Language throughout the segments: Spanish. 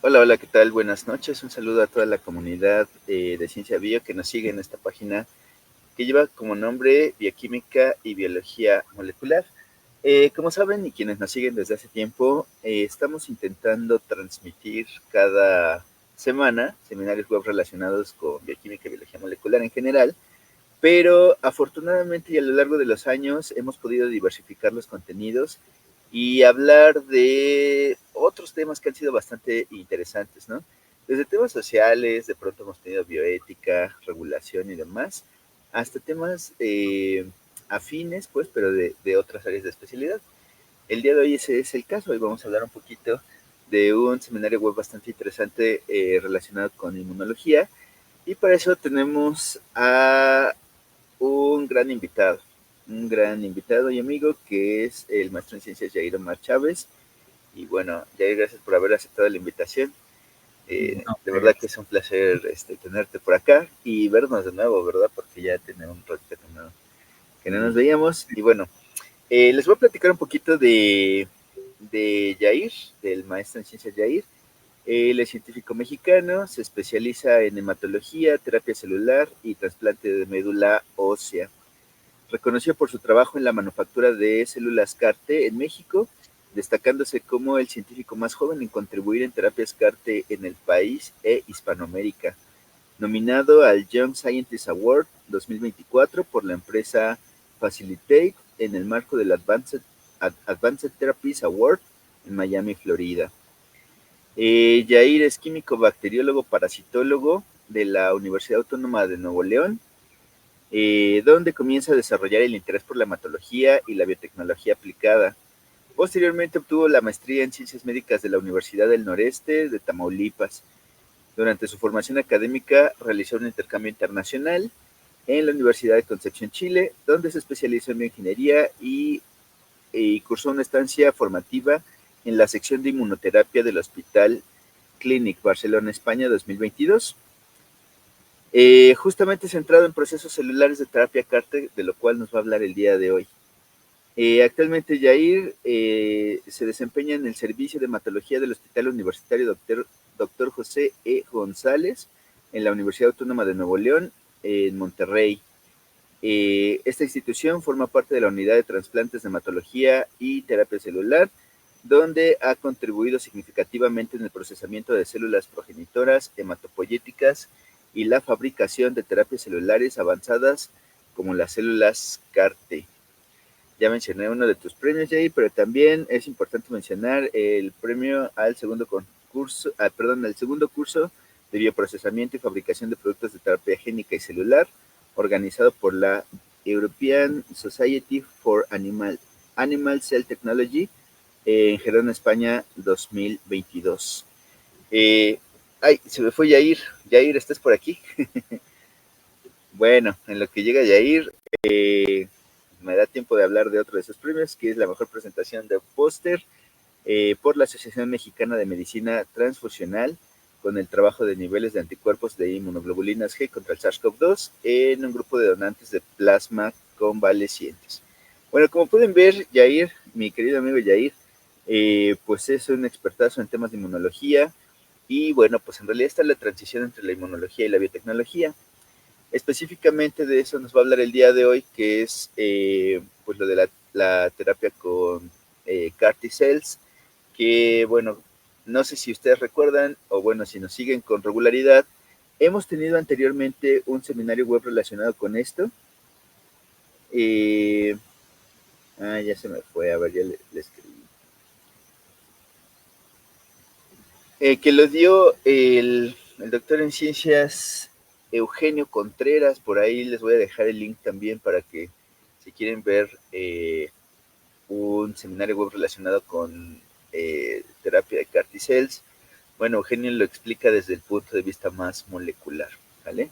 Hola, hola, ¿qué tal? Buenas noches. Un saludo a toda la comunidad de Ciencia Bio que nos sigue en esta página que lleva como nombre Bioquímica y Biología Molecular. Como saben y quienes nos siguen desde hace tiempo, estamos intentando transmitir cada semana seminarios web relacionados con bioquímica y biología molecular en general, pero afortunadamente y a lo largo de los años hemos podido diversificar los contenidos y hablar de otros temas que han sido bastante interesantes, ¿no? Desde temas sociales, de pronto hemos tenido bioética, regulación y demás, hasta temas afines, pues, pero de otras áreas de especialidad. El día de hoy ese es el caso. Hoy vamos a hablar un poquito de un seminario web bastante interesante relacionado con inmunología. Y para eso tenemos a un gran invitado y amigo que es el maestro en ciencias Yair Omar Chávez. Y bueno, Yair, gracias por haber aceptado la invitación. No, De verdad que gracias. es un placer tenerte por acá y vernos de nuevo, ¿verdad? Porque ya tiene un rato que no nos Sí. veíamos. Y bueno, les voy a platicar un poquito de Yair, del maestro en ciencias Yair. Él es científico mexicano, se especializa en hematología, terapia celular y trasplante de médula ósea. Reconocido por su trabajo en la manufactura de células CAR-T en México, destacándose como el científico más joven en contribuir en terapias CAR-T en el país e Hispanoamérica. Nominado al Young Scientist Award 2024 por la empresa Facilitate en el marco del Advanced Therapies Award en Miami, Florida. Yair es químico bacteriólogo parasitólogo de la Universidad Autónoma de Nuevo León, donde comienza a desarrollar el interés por la hematología y la biotecnología aplicada. Posteriormente obtuvo la maestría en Ciencias Médicas de la Universidad del Noreste de Tamaulipas. Durante su formación académica realizó un intercambio internacional en la Universidad de Concepción, Chile, donde se especializó en bioingeniería y cursó una estancia formativa en la sección de inmunoterapia del Hospital Clínic Barcelona, España 2022. Justamente centrado en procesos celulares de terapia CAR-T, de lo cual nos va a hablar el día de hoy. Actualmente Yair se desempeña en el servicio de hematología del Hospital Universitario Dr. José E. González en la Universidad Autónoma de Nuevo León, en Monterrey. Esta institución forma parte de la unidad de trasplantes de hematología y terapia celular, donde ha contribuido significativamente en el procesamiento de células progenitoras hematopoyéticas y la fabricación de terapias celulares avanzadas como las células CAR-T. Ya mencioné uno de tus premios, Jay, pero también es importante mencionar el premio al segundo concurso, al segundo curso de bioprocesamiento y fabricación de productos de terapia génica y celular, organizado por la European Society for Animal Cell Technology en Gerona, España, 2022. Eh, Ay, se me fue Yair. Yair, ¿estás por aquí? Bueno, en lo que llega Yair, me da tiempo de hablar de otro de esos premios, que es la mejor presentación de póster por la Asociación Mexicana de Medicina Transfusional, con el trabajo de niveles de anticuerpos de inmunoglobulinas G contra el SARS-CoV-2 en un grupo de donantes de plasma convalecientes. Bueno, como pueden ver, Yair, mi querido amigo Yair, pues es un expertazo en temas de inmunología y bueno, pues en realidad está la transición entre la inmunología y la biotecnología. Específicamente de eso nos va a hablar el día de hoy, que es pues lo de la terapia con CAR T-cells, que bueno, no sé si ustedes recuerdan o bueno, si nos siguen con regularidad, hemos tenido anteriormente un seminario web relacionado con esto. Eh, ya se me fue, a ver, ya le escribí. Que lo dio el doctor en ciencias Eugenio Contreras, por ahí les voy a dejar el link también para que si quieren ver un seminario web relacionado con terapia de CAR T-cells, bueno, Eugenio lo explica desde el punto de vista más molecular, ¿vale?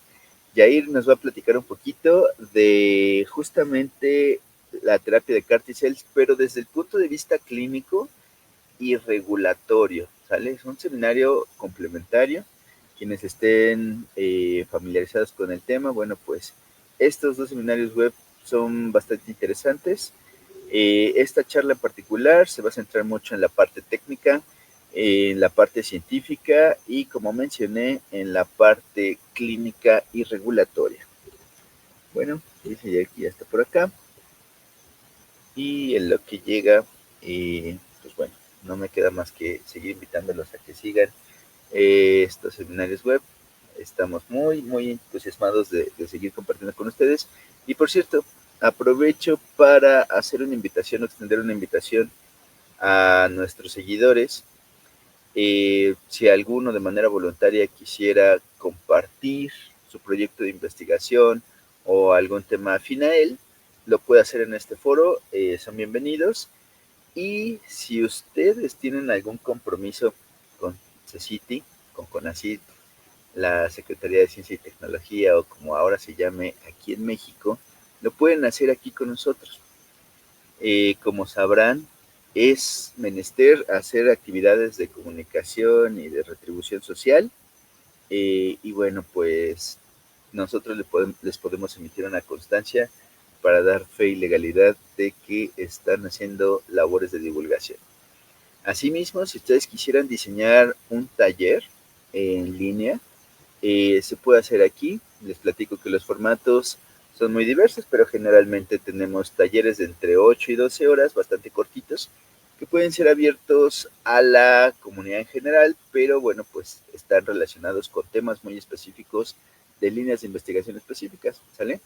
Yair nos va a platicar un poquito de justamente la terapia de CAR T-cells, pero desde el punto de vista clínico y regulatorio, ¿sale? Es un seminario complementario. Quienes estén familiarizados con el tema, bueno, pues estos dos seminarios web son bastante interesantes. Esta charla en particular se va a centrar mucho en la parte técnica, en la parte científica y, como mencioné, en la parte clínica y regulatoria. Bueno, dice ya que ya está por acá. Y en lo que llega, pues bueno, no me queda más que seguir invitándolos a que sigan estos seminarios web. Estamos muy entusiasmados de seguir compartiendo con ustedes. Y por cierto, aprovecho para hacer una invitación o extender una invitación a nuestros seguidores. Si alguno de manera voluntaria quisiera compartir su proyecto de investigación o algún tema afín a él, lo puede hacer en este foro, son bienvenidos. Y si ustedes tienen algún compromiso con CECITI, con CONACYT, la Secretaría de Ciencia y Tecnología, o como ahora se llame aquí en México, lo pueden hacer aquí con nosotros. Como sabrán, es menester hacer actividades de comunicación y de retribución social. Y bueno, pues nosotros les podemos emitir una constancia para dar fe y legalidad de que están haciendo labores de divulgación. Asimismo, si ustedes quisieran diseñar un taller en línea, se puede hacer aquí. Les platico que los formatos son muy diversos, pero generalmente tenemos talleres de entre 8 y 12 horas, bastante cortitos, que pueden ser abiertos a la comunidad en general, pero bueno, pues están relacionados con temas muy específicos de líneas de investigación específicas, ¿sale?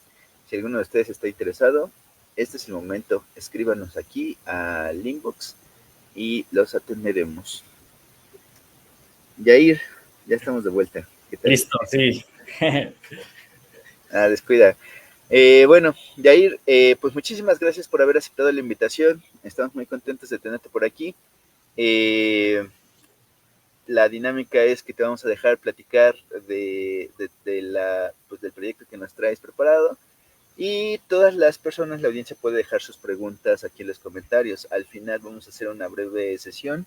Si alguno de ustedes está interesado, este es el momento, escríbanos aquí al inbox y los atenderemos. Yair, ya estamos de vuelta. ¿Qué tal? Listo, sí. Descuida. Bueno, Yair, pues muchísimas gracias por haber aceptado la invitación. Estamos muy contentos de tenerte por aquí. La dinámica es que te vamos a dejar platicar pues del proyecto que nos traes preparado. Y todas las personas, la audiencia puede dejar sus preguntas aquí en los comentarios. Al final vamos a hacer una breve sesión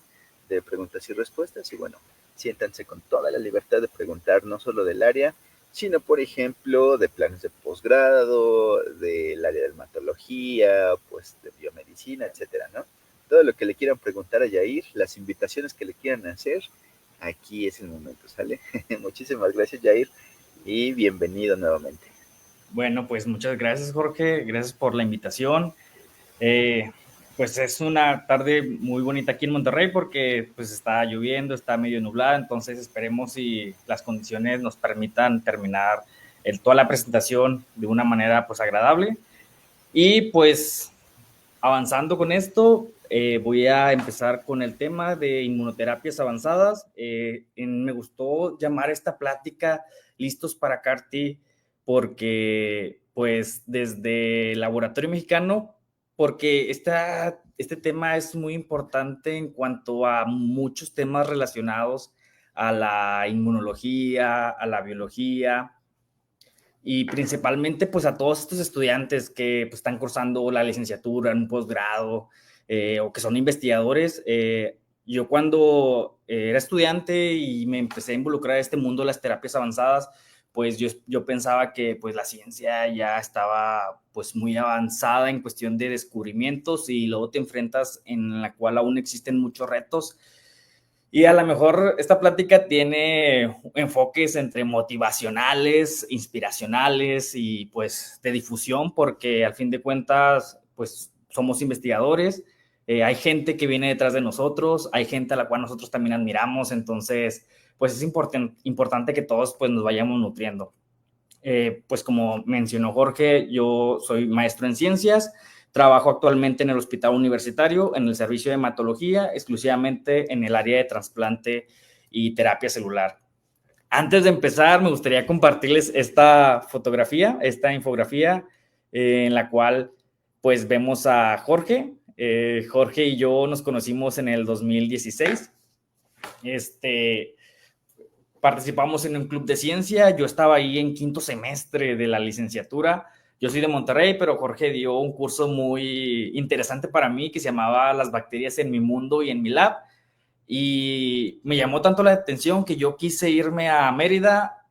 de preguntas y respuestas. Y bueno, siéntanse con toda la libertad de preguntar, no solo del área, sino por ejemplo de planes de posgrado, del área de dermatología, pues de biomedicina, etcétera, ¿no? Todo lo que le quieran preguntar a Yair, las invitaciones que le quieran hacer, aquí es el momento, ¿sale? Muchísimas gracias, Yair, y bienvenido nuevamente. Bueno, pues muchas gracias, Jorge. Gracias por la invitación. Pues es una tarde muy bonita aquí en Monterrey porque pues está lloviendo, está medio nublada, entonces esperemos si las condiciones nos permitan terminar toda la presentación de una manera pues agradable. Y pues avanzando con esto, voy a empezar con el tema de inmunoterapias avanzadas. Me gustó llamar esta plática Listos para CAR-T porque, pues, desde el Laboratorio Mexicano, porque este tema es muy importante en cuanto a muchos temas relacionados a la inmunología, a la biología, y principalmente pues a todos estos estudiantes que pues, están cursando la licenciatura en un posgrado o que son investigadores. Yo cuando era estudiante y me empecé a involucrar en este mundo de las terapias avanzadas, pues yo pensaba que pues la ciencia ya estaba pues muy avanzada en cuestión de descubrimientos y luego te enfrentas en la cual aún existen muchos retos. Y a lo mejor esta plática tiene enfoques entre motivacionales, inspiracionales y pues de difusión, porque al fin de cuentas, pues somos investigadores, hay gente que viene detrás de nosotros, hay gente a la cual nosotros también admiramos, entonces pues es importante que todos pues nos vayamos nutriendo. Pues como mencionó Jorge, yo soy maestro en ciencias, trabajo actualmente en el hospital universitario, en el servicio de hematología, exclusivamente en el área de trasplante y terapia celular. Antes de empezar, me gustaría compartirles esta fotografía, esta infografía, en la cual pues vemos a Jorge. Jorge y yo nos conocimos en el 2016. Participamos en un club de ciencia, yo estaba ahí en quinto semestre de la licenciatura, yo soy de Monterrey, pero Jorge dio un curso muy interesante para mí que se llamaba Las bacterias en mi mundo y en mi lab, y me llamó tanto la atención que yo quise irme a Mérida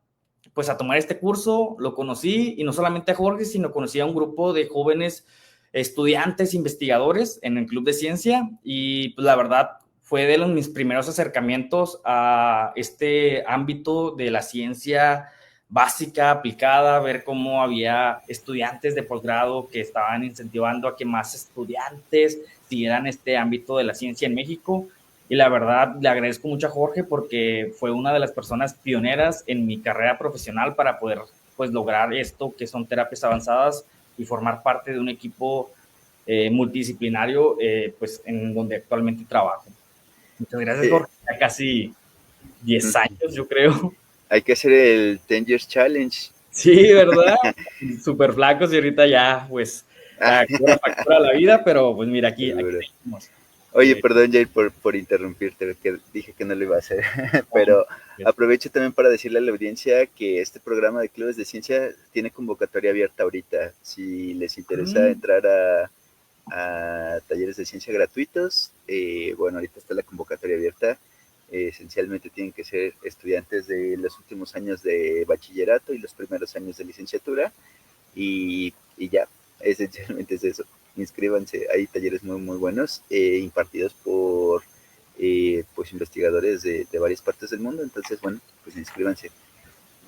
pues a tomar este curso, lo conocí y no solamente a Jorge, sino conocí a un grupo de jóvenes estudiantes, investigadores en el club de ciencia y pues la verdad fue de mis primeros acercamientos a este ámbito de la ciencia básica, aplicada, ver cómo había estudiantes de posgrado que estaban incentivando a que más estudiantes siguieran este ámbito de la ciencia en México. Y la verdad, le agradezco mucho a Jorge porque fue una de las personas pioneras en mi carrera profesional para poder, pues, lograr esto, que son terapias avanzadas, y formar parte de un equipo multidisciplinario, pues, en donde actualmente trabajo. Muchas gracias, Sí. Jorge. Ya casi 10 años, yo creo. Hay que hacer el 10 Years Challenge. Sí, ¿verdad? Súper flacos y ahorita ya, pues, cobra factura a la vida, pero pues mira, aquí seguimos. Oye, perdón, Jair, por interrumpirte, que dije que no lo iba a hacer, pero aprovecho también para decirle a la audiencia que este programa de Clubes de Ciencia tiene convocatoria abierta ahorita. Si les interesa entrar a talleres de ciencia gratuitos, bueno, ahorita está la convocatoria abierta. Esencialmente tienen que ser estudiantes de los últimos años de bachillerato y los primeros años de licenciatura, y ya, esencialmente es eso. Inscríbanse, hay talleres muy muy buenos, impartidos por pues investigadores de varias partes del mundo. Entonces, bueno, pues inscríbanse.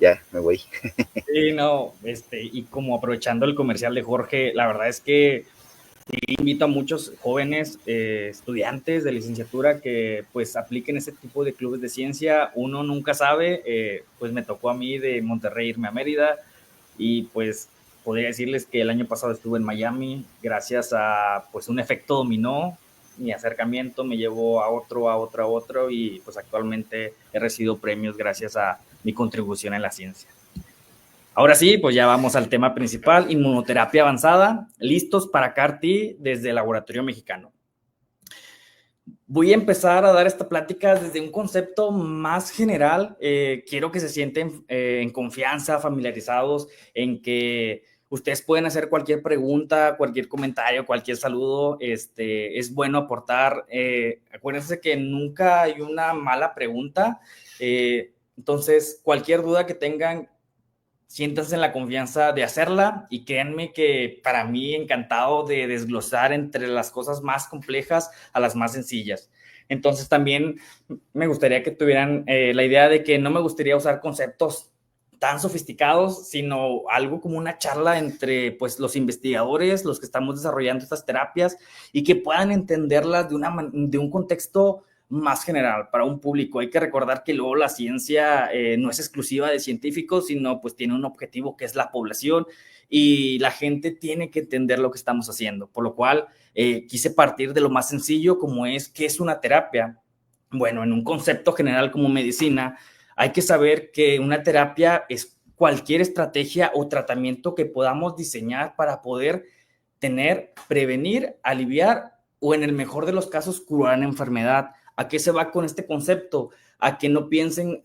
Ya, me voy. Sí, no, y como aprovechando el comercial de Jorge, la verdad es que invito a muchos jóvenes estudiantes de licenciatura que pues apliquen ese tipo de clubes de ciencia. Uno nunca sabe, pues me tocó a mí de Monterrey irme a Mérida, y pues podría decirles que el año pasado estuve en Miami gracias a pues un efecto dominó. Mi acercamiento me llevó a otro, y pues actualmente he recibido premios gracias a mi contribución en la ciencia. Ahora sí, pues ya vamos al tema principal: inmunoterapia avanzada, listos para CAR-T desde el Laboratorio Mexicano. Voy a empezar a dar esta plática desde un concepto más general. Quiero que se sienten en confianza, familiarizados, en que ustedes pueden hacer cualquier pregunta, cualquier comentario, cualquier saludo. Es bueno aportar. Acuérdense que nunca hay una mala pregunta. Entonces, cualquier duda que tengan, siéntanse en la confianza de hacerla, y créanme que para mí encantado de desglosar entre las cosas más complejas a las más sencillas. Entonces también me gustaría que tuvieran la idea de que no me gustaría usar conceptos tan sofisticados, sino algo como una charla entre pues los investigadores, los que estamos desarrollando estas terapias, y que puedan entenderlas de un contexto más general para un público. Hay que recordar que luego la ciencia no es exclusiva de científicos, sino pues tiene un objetivo que es la población, y la gente tiene que entender lo que estamos haciendo, por lo cual quise partir de lo más sencillo, como es ¿qué es una terapia? Bueno, en un concepto general como medicina, hay que saber que una terapia es cualquier estrategia o tratamiento que podamos diseñar para poder prevenir, aliviar o, en el mejor de los casos, curar una enfermedad. ¿A qué se va con este concepto? A que no piensen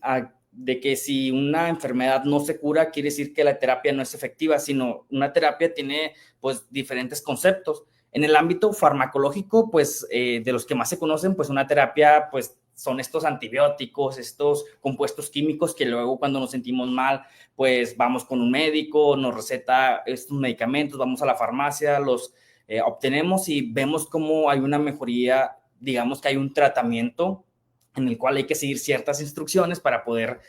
de que si una enfermedad no se cura, quiere decir que la terapia no es efectiva, sino una terapia tiene pues diferentes conceptos. En el ámbito farmacológico, pues de los que más se conocen, pues una terapia pues son estos antibióticos, estos compuestos químicos que luego cuando nos sentimos mal, pues vamos con un médico, nos receta estos medicamentos, vamos a la farmacia, los obtenemos y vemos cómo hay una mejoría. Digamos que hay un tratamiento en el cual hay que seguir ciertas instrucciones para poder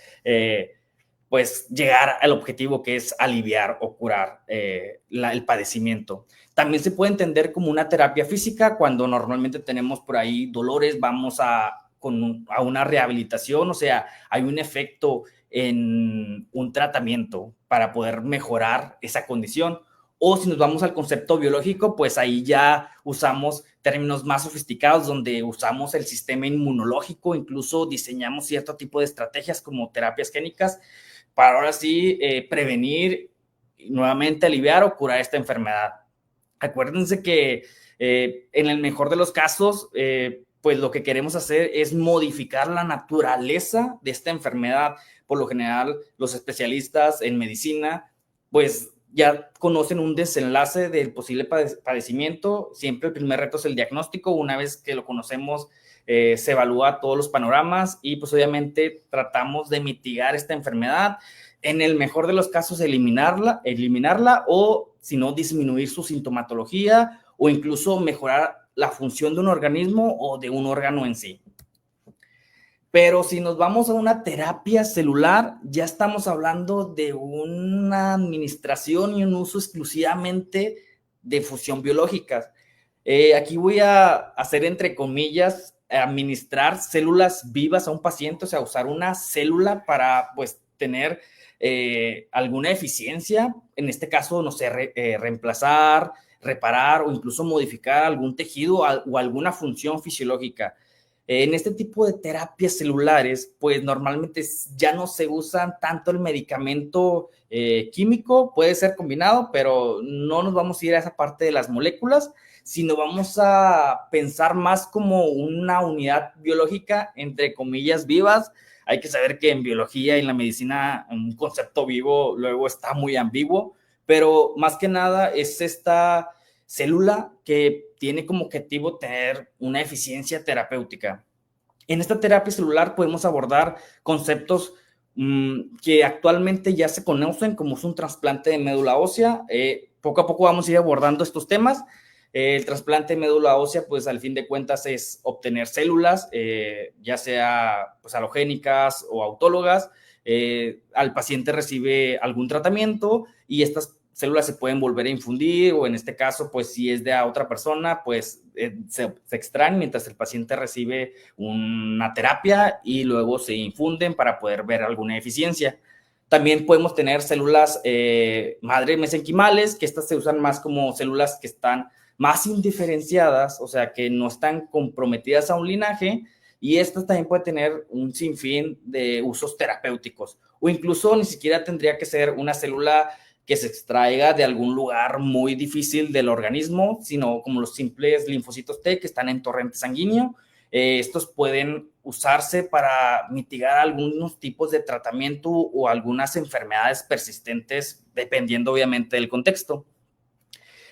pues llegar al objetivo, que es aliviar o curar el padecimiento. También se puede entender como una terapia física cuando normalmente tenemos por ahí dolores, vamos a una rehabilitación, o sea, hay un efecto en un tratamiento para poder mejorar esa condición. O si nos vamos al concepto biológico, pues ahí ya usamos términos más sofisticados, donde usamos el sistema inmunológico, incluso diseñamos cierto tipo de estrategias como terapias génicas para ahora sí prevenir, nuevamente aliviar o curar esta enfermedad. Acuérdense que en el mejor de los casos, pues lo que queremos hacer es modificar la naturaleza de esta enfermedad. Por lo general, los especialistas en medicina, pues ya conocen un desenlace del posible padecimiento. Siempre el primer reto es el diagnóstico. Una vez que lo conocemos, se evalúa todos los panoramas y pues obviamente tratamos de mitigar esta enfermedad. En el mejor de los casos, eliminarla o si no, disminuir su sintomatología o incluso mejorar la función de un organismo o de un órgano en sí. Pero si nos vamos a una terapia celular, ya estamos hablando de una administración y un uso exclusivamente de fusión biológica. Aquí voy a hacer entre comillas, administrar células vivas a un paciente, o sea, usar una célula para pues tener alguna eficiencia, en este caso, no sé, reemplazar, reparar o incluso modificar algún tejido o alguna función fisiológica. En este tipo de terapias celulares, pues normalmente ya no se usan tanto el medicamento químico, puede ser combinado, pero no nos vamos a ir a esa parte de las moléculas, sino vamos a pensar más como una unidad biológica, entre comillas, vivas. Hay que saber que en biología y en la medicina un concepto vivo luego está muy ambiguo, pero más que nada es esta célula que tiene como objetivo tener una eficiencia terapéutica. En esta terapia celular podemos abordar conceptos que actualmente ya se conocen, como es un trasplante de médula ósea. Poco a poco vamos a ir abordando estos temas. El trasplante de médula ósea, pues al fin de cuentas es obtener células, ya sea pues, halogénicas o autólogas. Al paciente recibe algún tratamiento y estas células se pueden volver a infundir, o en este caso, pues si es de a otra persona, pues se extraen mientras el paciente recibe una terapia y luego se infunden para poder ver alguna eficiencia. También podemos tener células madre mesenquimales, que estas se usan más como células que están más indiferenciadas, o sea, que no están comprometidas a un linaje, y estas también pueden tener un sinfín de usos terapéuticos, o incluso ni siquiera tendría que ser una célula que se extraiga de algún lugar muy difícil del organismo, sino como los simples linfocitos T que están en torrente sanguíneo. Estos pueden usarse para mitigar algunos tipos de tratamiento o algunas enfermedades persistentes, dependiendo obviamente del contexto.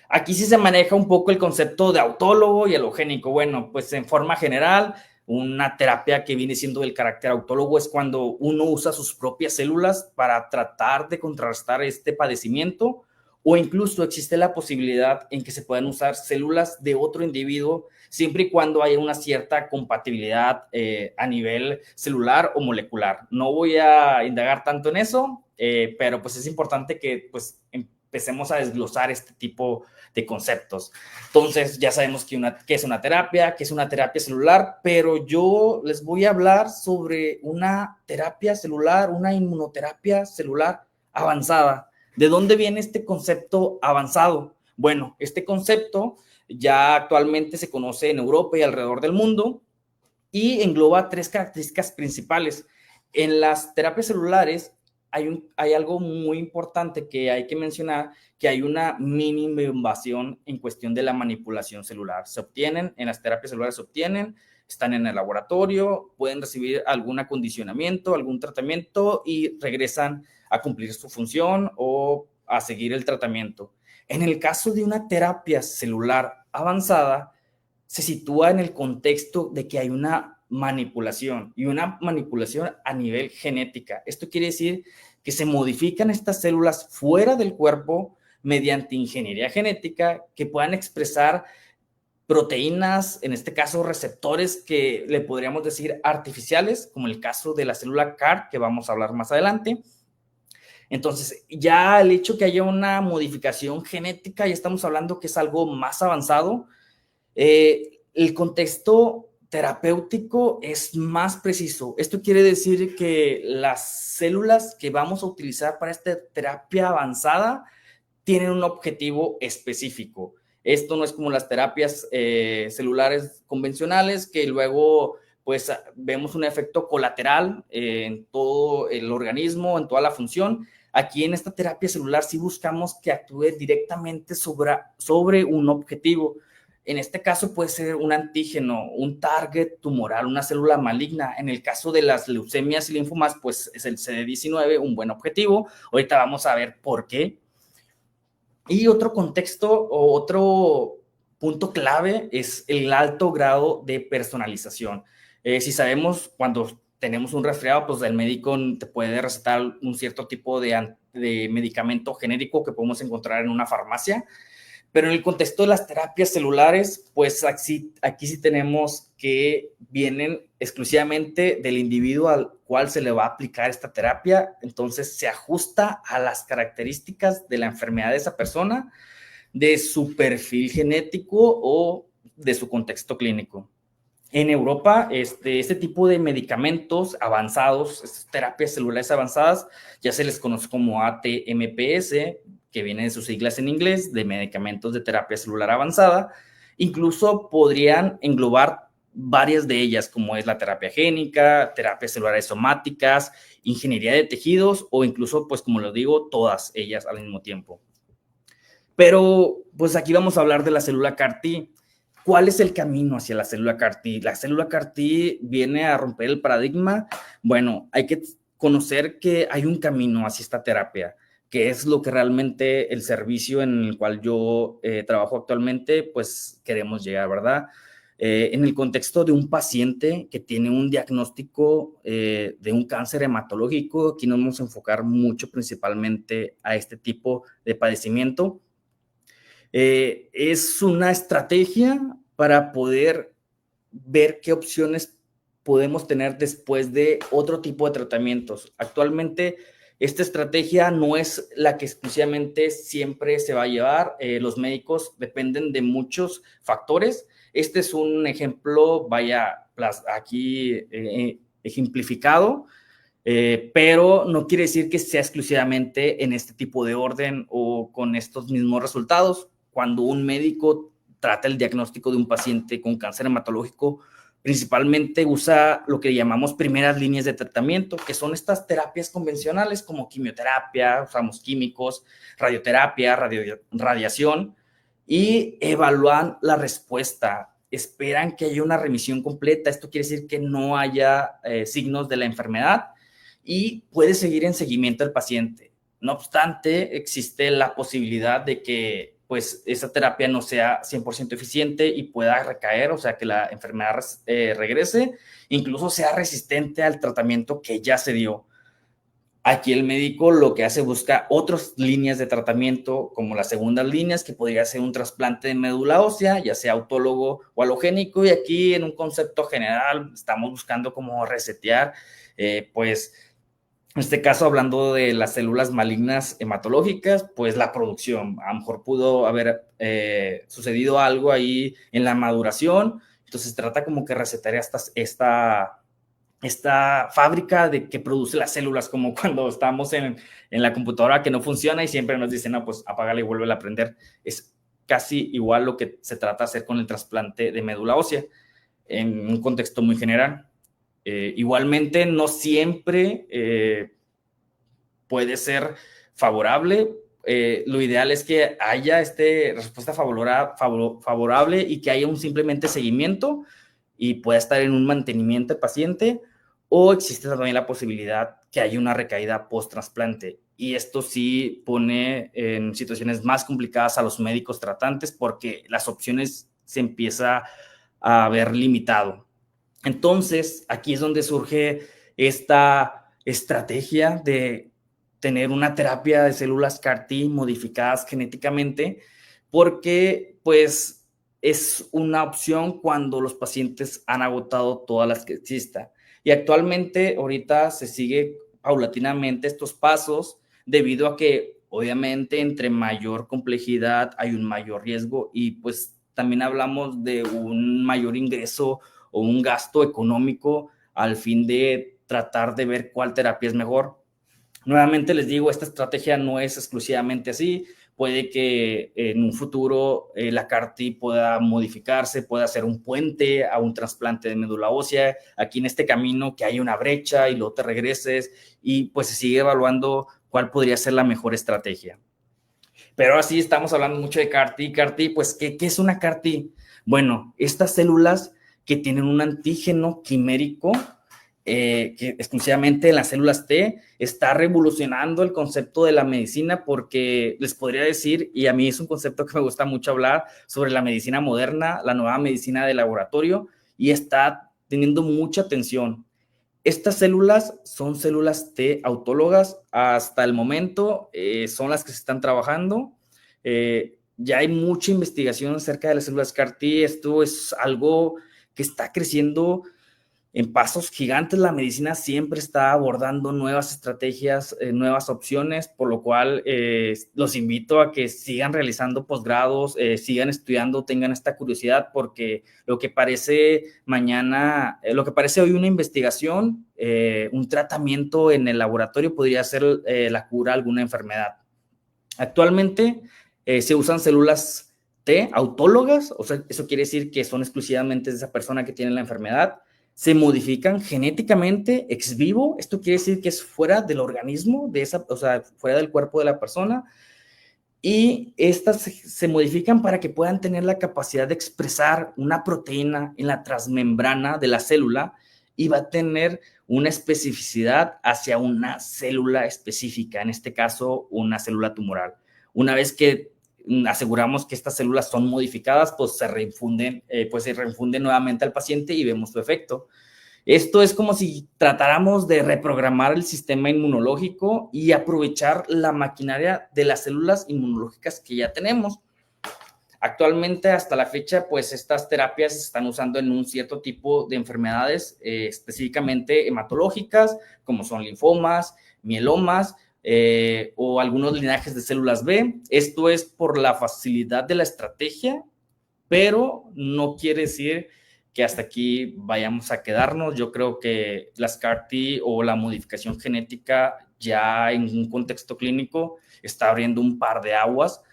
Aquí sí se maneja un poco el concepto de autólogo y halogénico. Bueno, pues en forma general, una terapia que viene siendo del carácter autólogo es cuando uno usa sus propias células para tratar de contrarrestar este padecimiento, o incluso existe la posibilidad en que se puedan usar células de otro individuo siempre y cuando haya una cierta compatibilidad a nivel celular o molecular. No voy a indagar tanto en eso, pero pues es importante que pues empecemos a desglosar este tipo de conceptos. Entonces, ya sabemos que es una terapia, que es una terapia celular, pero yo les voy a hablar sobre una terapia celular, una inmunoterapia celular avanzada. ¿De dónde viene este concepto avanzado? Bueno, este concepto ya actualmente se conoce en Europa y alrededor del mundo y engloba tres características principales. En las terapias celulares hay algo muy importante que hay que mencionar, que hay una mínima invasión en cuestión de la manipulación celular. Se obtienen, en las terapias celulares se obtienen, están en el laboratorio, pueden recibir algún acondicionamiento, algún tratamiento y regresan a cumplir su función o a seguir el tratamiento. En el caso de una terapia celular avanzada, se sitúa en el contexto de que hay una manipulación y una manipulación a nivel genética. Esto quiere decir que se modifican estas células fuera del cuerpo mediante ingeniería genética que puedan expresar proteínas, en este caso receptores que le podríamos decir artificiales, como el caso de la célula CAR, que vamos a hablar más adelante. Entonces, ya el hecho que haya una modificación genética, ya estamos hablando que es algo más avanzado. El contexto terapéutico es más preciso. Esto quiere decir que las células que vamos a utilizar para esta terapia avanzada tienen un objetivo específico. Esto no es como las terapias celulares convencionales que luego pues vemos un efecto colateral en todo el organismo, en toda la función. Aquí en esta terapia celular sí buscamos que actúe directamente sobre un objetivo. En este caso puede ser un antígeno, un target tumoral, una célula maligna. En el caso de las leucemias y linfomas, pues es el CD19 un buen objetivo. Ahorita vamos a ver por qué. Y otro contexto o otro punto clave es el alto grado de personalización. Si sabemos cuando tenemos un resfriado, pues el médico te puede recetar un cierto tipo de medicamento genérico que podemos encontrar en una farmacia, Pero en el contexto de las terapias celulares, pues aquí sí tenemos que vienen exclusivamente del individuo al cual se le va a aplicar esta terapia. Entonces se ajusta a las características de la enfermedad de esa persona, de su perfil genético o de su contexto clínico. En Europa, este tipo de medicamentos avanzados, estas terapias celulares avanzadas, ya se les conoce como ATMPS, que viene de sus siglas en inglés, de medicamentos de terapia celular avanzada. Incluso podrían englobar varias de ellas, como es la terapia génica, terapias celulares somáticas, ingeniería de tejidos o incluso, pues como lo digo, todas ellas al mismo tiempo. Pero, pues aquí vamos a hablar de la célula CAR-T. ¿Cuál es el camino hacia la célula CAR-T? La célula CAR-T viene a romper el paradigma. Bueno, hay que conocer que hay un camino hacia esta terapia, que es lo que realmente el servicio en el cual yo trabajo actualmente, pues queremos llegar, ¿verdad? En el contexto de un paciente que tiene un diagnóstico de un cáncer hematológico, aquí nos vamos a enfocar mucho principalmente a este tipo de padecimiento. Es una estrategia para poder ver qué opciones podemos tener después de otro tipo de tratamientos. Actualmente, esta estrategia no es la que exclusivamente siempre se va a llevar. Los médicos dependen de muchos factores. Este es un ejemplo, vaya, aquí ejemplificado, pero no quiere decir que sea exclusivamente en este tipo de orden o con estos mismos resultados. Cuando un médico trata el diagnóstico de un paciente con cáncer hematológico, principalmente usa lo que llamamos primeras líneas de tratamiento, que son estas terapias convencionales como quimioterapia, usamos químicos, radioterapia, radiación, y evalúan la respuesta. Esperan que haya una remisión completa. Esto quiere decir que no haya signos de la enfermedad y puede seguir en seguimiento al paciente. No obstante, existe la posibilidad de que pues esa terapia no sea 100% eficiente y pueda recaer, o sea, que la enfermedad regrese, incluso sea resistente al tratamiento que ya se dio. Aquí el médico lo que hace busca otras líneas de tratamiento, como las segundas líneas, que podría ser un trasplante de médula ósea, ya sea autólogo o halogénico, y aquí en un concepto general estamos buscando cómo resetear, pues en este caso, hablando de las células malignas hematológicas, pues la producción. A lo mejor pudo haber sucedido algo ahí en la maduración. Entonces trata como que resetar esta fábrica de que produce las células, como cuando estamos en la computadora que no funciona y siempre nos dicen, no, pues apágala y vuelve a prender. Es casi igual lo que se trata de hacer con el trasplante de médula ósea en un contexto muy general. Igualmente, no siempre puede ser favorable. Lo ideal es que haya respuesta favorable y que haya un simplemente seguimiento y pueda estar en un mantenimiento del paciente, o existe también la posibilidad que haya una recaída post-trasplante. Y esto sí pone en situaciones más complicadas a los médicos tratantes porque las opciones se empieza a ver limitado. Entonces, aquí es donde surge esta estrategia de tener una terapia de células CAR-T modificadas genéticamente, porque pues es una opción cuando los pacientes han agotado todas las que existan. Y actualmente, ahorita se sigue paulatinamente estos pasos debido a que obviamente entre mayor complejidad hay un mayor riesgo y pues también hablamos de un mayor ingreso o un gasto económico al fin de tratar de ver cuál terapia es mejor. Nuevamente les digo, esta estrategia no es exclusivamente así. Puede que en un futuro la CAR-T pueda modificarse, pueda ser un puente a un trasplante de médula ósea. Aquí en este camino que hay una brecha y luego te regreses y pues se sigue evaluando cuál podría ser la mejor estrategia. Pero ahora sí estamos hablando mucho de CAR-T. CAR-T, pues, ¿qué es una CAR-T? Bueno, estas células que tienen un antígeno quimérico, que exclusivamente en las células T, está revolucionando el concepto de la medicina porque les podría decir, y a mí es un concepto que me gusta mucho hablar, sobre la medicina moderna, la nueva medicina de laboratorio, y está teniendo mucha atención. Estas células son células T autólogas. Hasta el momento son las que se están trabajando. ya hay mucha investigación acerca de las células CAR-T. Esto es algo que está creciendo en pasos gigantes. La medicina siempre está abordando nuevas estrategias, nuevas opciones, por lo cual los invito a que sigan realizando posgrados, sigan estudiando, tengan esta curiosidad, porque lo que parece mañana, lo que parece hoy una investigación, un tratamiento en el laboratorio podría ser la cura a alguna enfermedad. Actualmente se usan células T autólogas, o sea, eso quiere decir que son exclusivamente de esa persona que tiene la enfermedad. Se modifican genéticamente ex vivo, esto quiere decir que es fuera del organismo, de esa, o sea, fuera del cuerpo de la persona, y estas se modifican para que puedan tener la capacidad de expresar una proteína en la transmembrana de la célula y va a tener una especificidad hacia una célula específica, en este caso una célula tumoral. Una vez que aseguramos que estas células son modificadas, pues se reinfunden nuevamente al paciente y vemos su efecto. Esto es como si tratáramos de reprogramar el sistema inmunológico y aprovechar la maquinaria de las células inmunológicas que ya tenemos. Actualmente, hasta la fecha, pues estas terapias se están usando en un cierto tipo de enfermedades, específicamente hematológicas, como son linfomas, mielomas, o algunos linajes de células B. Esto es por la facilidad de la estrategia, pero no quiere decir que hasta aquí vayamos a quedarnos. Yo creo que las CAR-T o la modificación genética ya en un contexto clínico está abriendo un par de aguas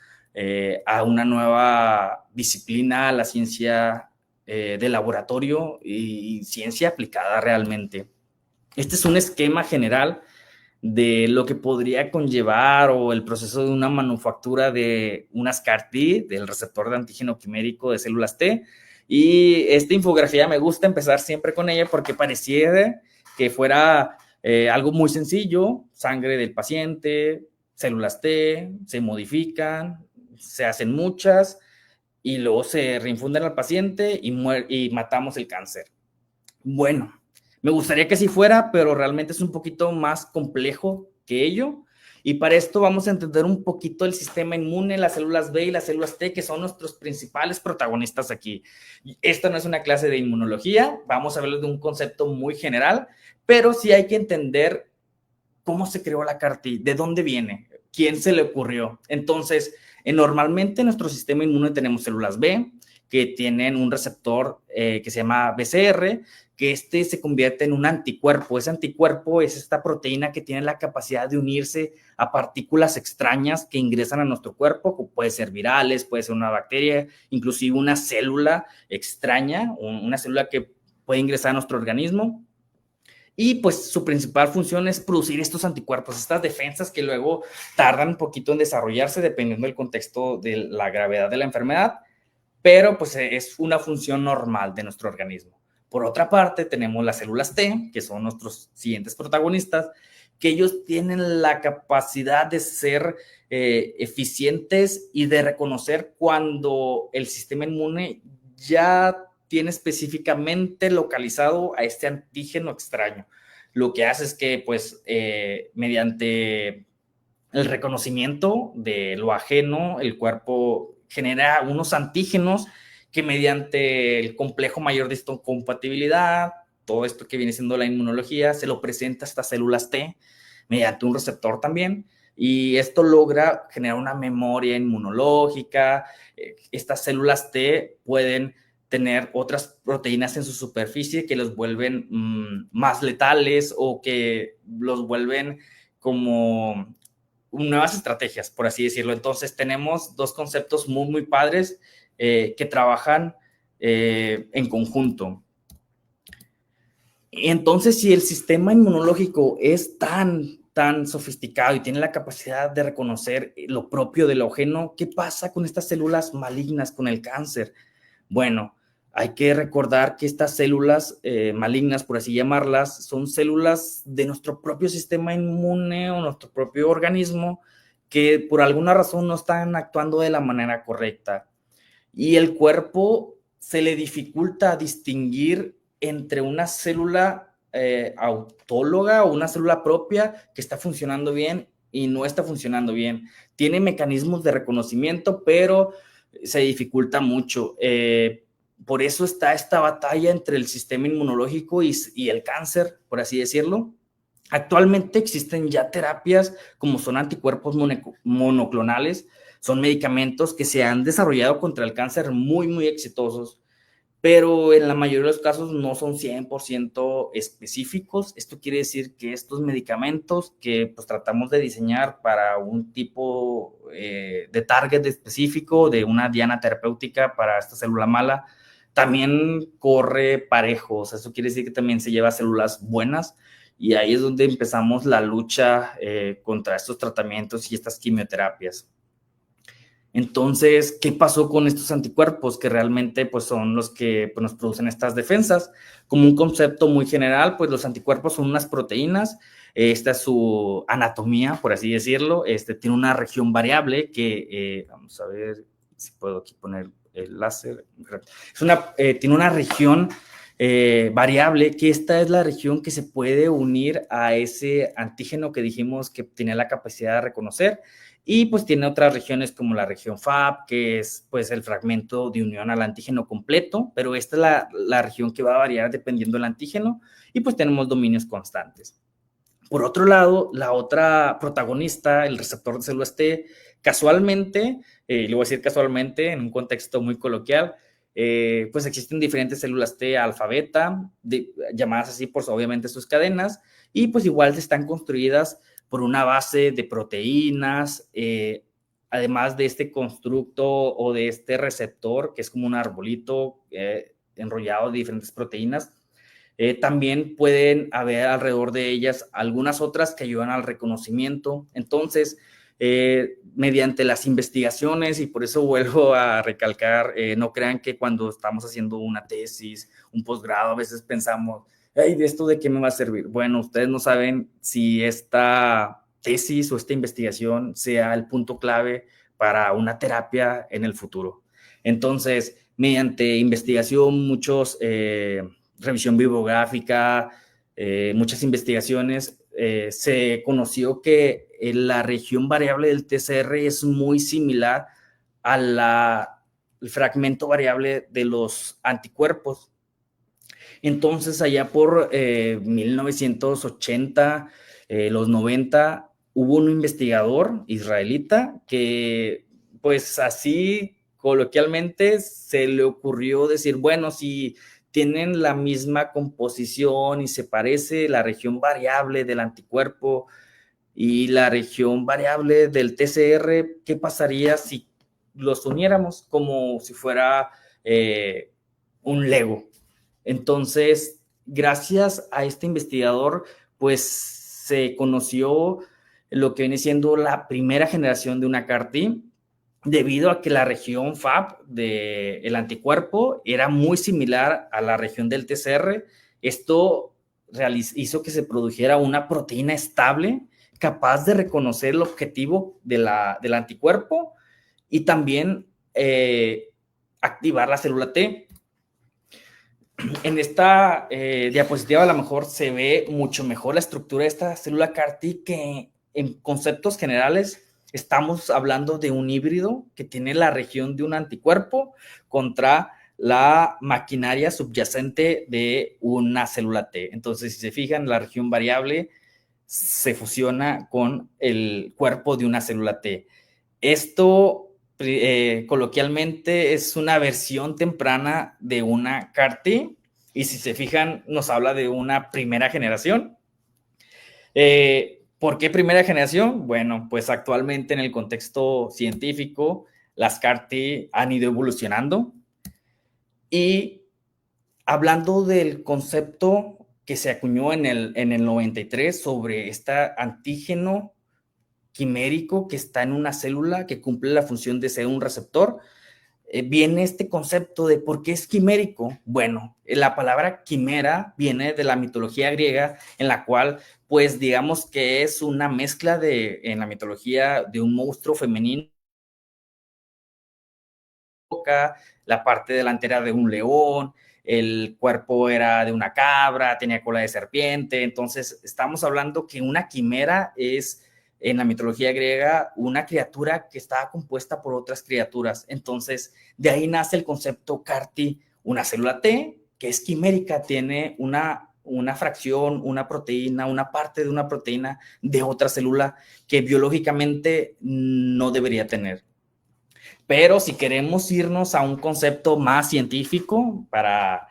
a una nueva disciplina, la ciencia de laboratorio y ciencia aplicada realmente. Este es un esquema general de lo que podría conllevar o el proceso de una manufactura de unas CAR-T, del receptor de antígeno quimérico de células T. Y esta infografía me gusta empezar siempre con ella porque pareciera que fuera algo muy sencillo: sangre del paciente, células T, se modifican, se hacen muchas y luego se reinfunden al paciente y matamos el cáncer. Bueno, me gustaría que así fuera, pero realmente es un poquito más complejo que ello. Y para esto vamos a entender un poquito el sistema inmune, las células B y las células T, que son nuestros principales protagonistas aquí. Esta no es una clase de inmunología, vamos a hablar de un concepto muy general, pero sí hay que entender cómo se creó la CAR-T, de dónde viene, quién se le ocurrió. Entonces, normalmente en nuestro sistema inmune tenemos células B, que tienen un receptor que se llama BCR, que se convierte en un anticuerpo. Ese anticuerpo es esta proteína que tiene la capacidad de unirse a partículas extrañas que ingresan a nuestro cuerpo, puede ser virales, puede ser una bacteria, inclusive una célula extraña, una célula que puede ingresar a nuestro organismo. Y pues su principal función es producir estos anticuerpos, estas defensas que luego tardan un poquito en desarrollarse dependiendo del contexto de la gravedad de la enfermedad, pero pues es una función normal de nuestro organismo. Por otra parte, tenemos las células T, que son nuestros siguientes protagonistas, que ellos tienen la capacidad de ser eficientes y de reconocer cuando el sistema inmune ya tiene específicamente localizado a este antígeno extraño. Lo que hace es que, pues, mediante el reconocimiento de lo ajeno, el cuerpo genera unos antígenos que mediante el complejo mayor de histocompatibilidad, todo esto que viene siendo la inmunología, se lo presenta a estas células T mediante un receptor también, y esto logra generar una memoria inmunológica. Estas células T pueden tener otras proteínas en su superficie que los vuelven más letales o que los vuelven como nuevas estrategias, por así decirlo. Entonces tenemos dos conceptos muy, muy padres que trabajan en conjunto. Entonces, si el sistema inmunológico es tan sofisticado y tiene la capacidad de reconocer lo propio de lo ajeno, ¿qué pasa con estas células malignas, con el cáncer? Bueno, hay que recordar que estas células malignas, por así llamarlas, son células de nuestro propio sistema inmune o nuestro propio organismo que por alguna razón no están actuando de la manera correcta. Y el cuerpo se le dificulta distinguir entre una célula autóloga o una célula propia que está funcionando bien y no está funcionando bien. Tiene mecanismos de reconocimiento, pero se dificulta mucho. Por eso está esta batalla entre el sistema inmunológico y el cáncer, por así decirlo. Actualmente existen ya terapias como son anticuerpos monoclonales, son medicamentos que se han desarrollado contra el cáncer muy, muy exitosos, pero en la mayoría de los casos no son 100% específicos. Esto quiere decir que estos medicamentos que pues tratamos de diseñar para un tipo de target específico, de una diana terapéutica para esta célula mala, también corre parejo. O sea, eso quiere decir que también se lleva células buenas, y ahí es donde empezamos la lucha contra estos tratamientos y estas quimioterapias. Entonces, ¿qué pasó con estos anticuerpos? Que realmente pues, son los que pues, nos producen estas defensas. Como un concepto muy general, pues los anticuerpos son unas proteínas. Esta es su anatomía, por así decirlo. Tiene una región variable que, vamos a ver si puedo aquí poner el láser. Tiene una región variable, que esta es la región que se puede unir a ese antígeno que dijimos que tiene la capacidad de reconocer. Y pues tiene otras regiones como la región FAB, que es pues el fragmento de unión al antígeno completo, pero esta es la región que va a variar dependiendo del antígeno, y pues tenemos dominios constantes. Por otro lado, la otra protagonista, el receptor de células T, casualmente, le voy a decir casualmente en un contexto muy coloquial, pues existen diferentes células T alfa beta, llamadas así por obviamente sus cadenas, y pues igual están construidas por una base de proteínas, además de este constructo o de este receptor, que es como un arbolito enrollado de diferentes proteínas. También pueden haber alrededor de ellas algunas otras que ayudan al reconocimiento. Entonces, mediante las investigaciones, y por eso vuelvo a recalcar, no crean que cuando estamos haciendo una tesis, un posgrado, a veces pensamos, hey, ¿de esto de qué me va a servir? Bueno, ustedes no saben si esta tesis o esta investigación sea el punto clave para una terapia en el futuro. Entonces, mediante investigación, revisión bibliográfica, muchas investigaciones, se conoció que la región variable del TCR es muy similar al fragmento variable de los anticuerpos. Entonces, allá por 1980, los 90, hubo un investigador israelita que, pues así coloquialmente, se le ocurrió decir, bueno, si tienen la misma composición y se parece la región variable del anticuerpo y la región variable del TCR, ¿qué pasaría si los uniéramos como si fuera un Lego? Entonces, gracias a este investigador, pues se conoció lo que viene siendo la primera generación de una CAR-T, debido a que la región FAB del anticuerpo era muy similar a la región del TCR. Esto hizo que se produjera una proteína estable capaz de reconocer el objetivo del anticuerpo y también activar la célula T. En esta diapositiva a lo mejor se ve mucho mejor la estructura de esta célula CAR-T, que en conceptos generales estamos hablando de un híbrido que tiene la región de un anticuerpo contra la maquinaria subyacente de una célula T. Entonces, si se fijan, la región variable se fusiona con el cuerpo de una célula T. Esto coloquialmente es una versión temprana de una CAR-T, y si se fijan nos habla de una primera generación. ¿Por qué primera generación? Bueno, pues actualmente en el contexto científico las CAR-T han ido evolucionando, y hablando del concepto que se acuñó en el 93 sobre este antígeno quimérico que está en una célula que cumple la función de ser un receptor, viene este concepto de por qué es quimérico. Bueno, la palabra quimera viene de la mitología griega, en la cual, pues digamos que es una mezcla en la mitología de un monstruo femenino, la parte delantera de un león, el cuerpo era de una cabra, tenía cola de serpiente. Entonces estamos hablando que una quimera es en la mitología griega una criatura que estaba compuesta por otras criaturas. Entonces, de ahí nace el concepto CAR-T, una célula T que es quimérica, tiene una fracción, una proteína, una parte de una proteína de otra célula que biológicamente no debería tener. Pero si queremos irnos a un concepto más científico para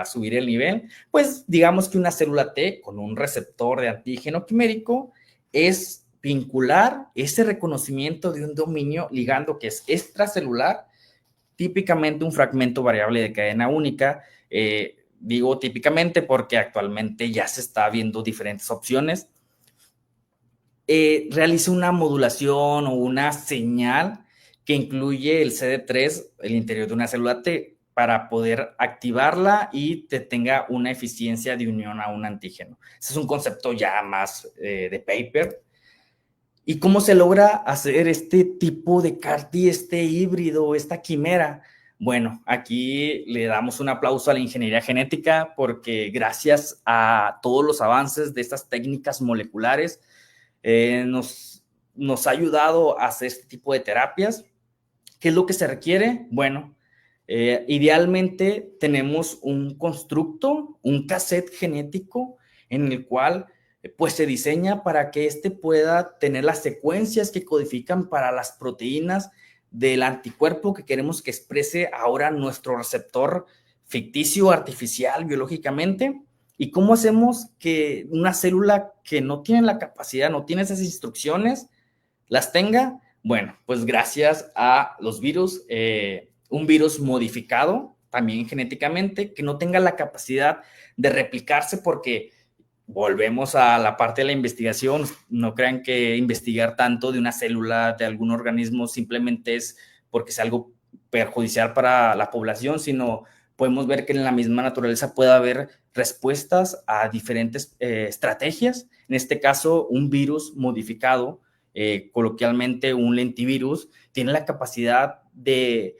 subir el nivel, pues digamos que una célula T con un receptor de antígeno quimérico es vincular ese reconocimiento de un dominio ligando que es extracelular, típicamente un fragmento variable de cadena única. Digo típicamente porque actualmente ya se está viendo diferentes opciones. Realiza una modulación o una señal que incluye el CD3, el interior de una célula T, para poder activarla y te tenga una eficiencia de unión a un antígeno. Ese es un concepto ya más de paper. ¿Y cómo se logra hacer este tipo de CAR-T, este híbrido, esta quimera? Bueno, aquí le damos un aplauso a la ingeniería genética porque gracias a todos los avances de estas técnicas moleculares nos ha ayudado a hacer este tipo de terapias. ¿Qué es lo que se requiere? Bueno, idealmente tenemos un constructo, un cassette genético en el cual pues se diseña para que éste pueda tener las secuencias que codifican para las proteínas del anticuerpo que queremos que exprese ahora nuestro receptor ficticio, artificial, biológicamente. ¿Y cómo hacemos que una célula que no tiene la capacidad, no tiene esas instrucciones, las tenga? Bueno, pues gracias a los virus, un virus modificado también genéticamente, que no tenga la capacidad de replicarse porque volvemos a la parte de la investigación. No crean que investigar tanto de una célula, de algún organismo, simplemente es porque es algo perjudicial para la población, sino podemos ver que en la misma naturaleza puede haber respuestas a diferentes estrategias. En este caso, un virus modificado, coloquialmente un lentivirus, tiene la capacidad de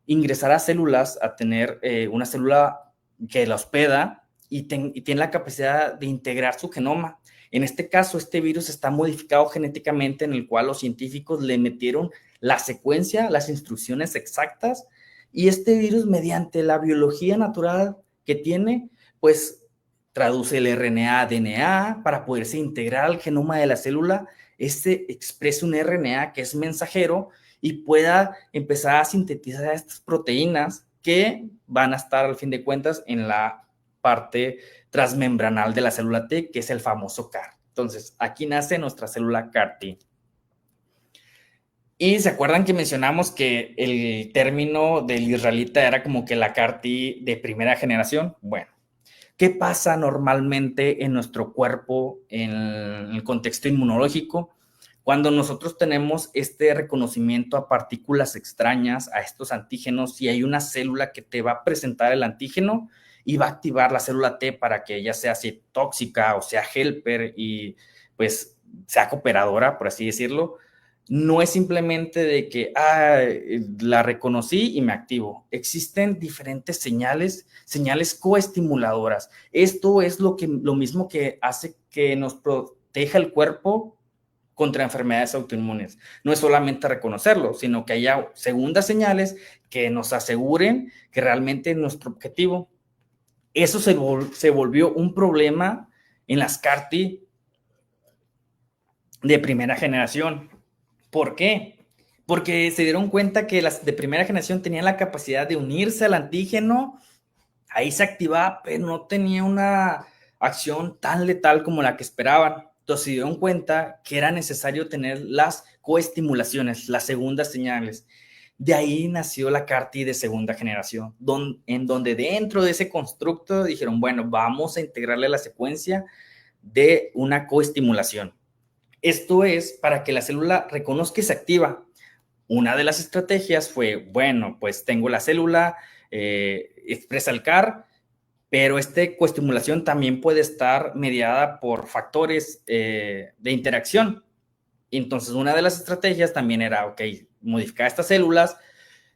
ingresar a células, a tener una célula que la hospeda y tiene la capacidad de integrar su genoma. En este caso, este virus está modificado genéticamente, en el cual los científicos le metieron la secuencia, las instrucciones exactas, y este virus, mediante la biología natural que tiene, pues traduce el RNA a DNA para poderse integrar al genoma de la célula. Este expresa un RNA que es mensajero y pueda empezar a sintetizar estas proteínas que van a estar, al fin de cuentas, en la parte transmembranal de la célula T, que es el famoso CAR. Entonces, aquí nace nuestra célula CAR-T. Y se acuerdan que mencionamos que el término del israelita era como que la CAR-T de primera generación. Bueno, ¿qué pasa normalmente en nuestro cuerpo en el contexto inmunológico? Cuando nosotros tenemos este reconocimiento a partículas extrañas, a estos antígenos, y hay una célula que te va a presentar el antígeno y va a activar la célula T para que ella sea así tóxica o sea helper y pues sea cooperadora, por así decirlo. No es simplemente de que la reconocí y me activo. Existen diferentes señales coestimuladoras. Esto es lo mismo que hace que nos proteja el cuerpo contra enfermedades autoinmunes. No es solamente reconocerlo, sino que haya segundas señales que nos aseguren que realmente es nuestro objetivo. Eso se volvió un problema en las CAR-T de primera generación. ¿Por qué? Porque se dieron cuenta que las de primera generación tenían la capacidad de unirse al antígeno, ahí se activaba, pero no tenía una acción tan letal como la que esperaban. Entonces se dieron cuenta que era necesario tener las coestimulaciones, las segundas señales. De ahí nació la CAR-T de segunda generación, en donde dentro de ese constructo dijeron, bueno, vamos a integrarle la secuencia de una coestimulación. Esto es para que la célula reconozca y se activa. Una de las estrategias fue, bueno, pues tengo la célula, expresa el CAR, pero esta coestimulación también puede estar mediada por factores de interacción. Entonces, una de las estrategias también era, ok, modificar estas células,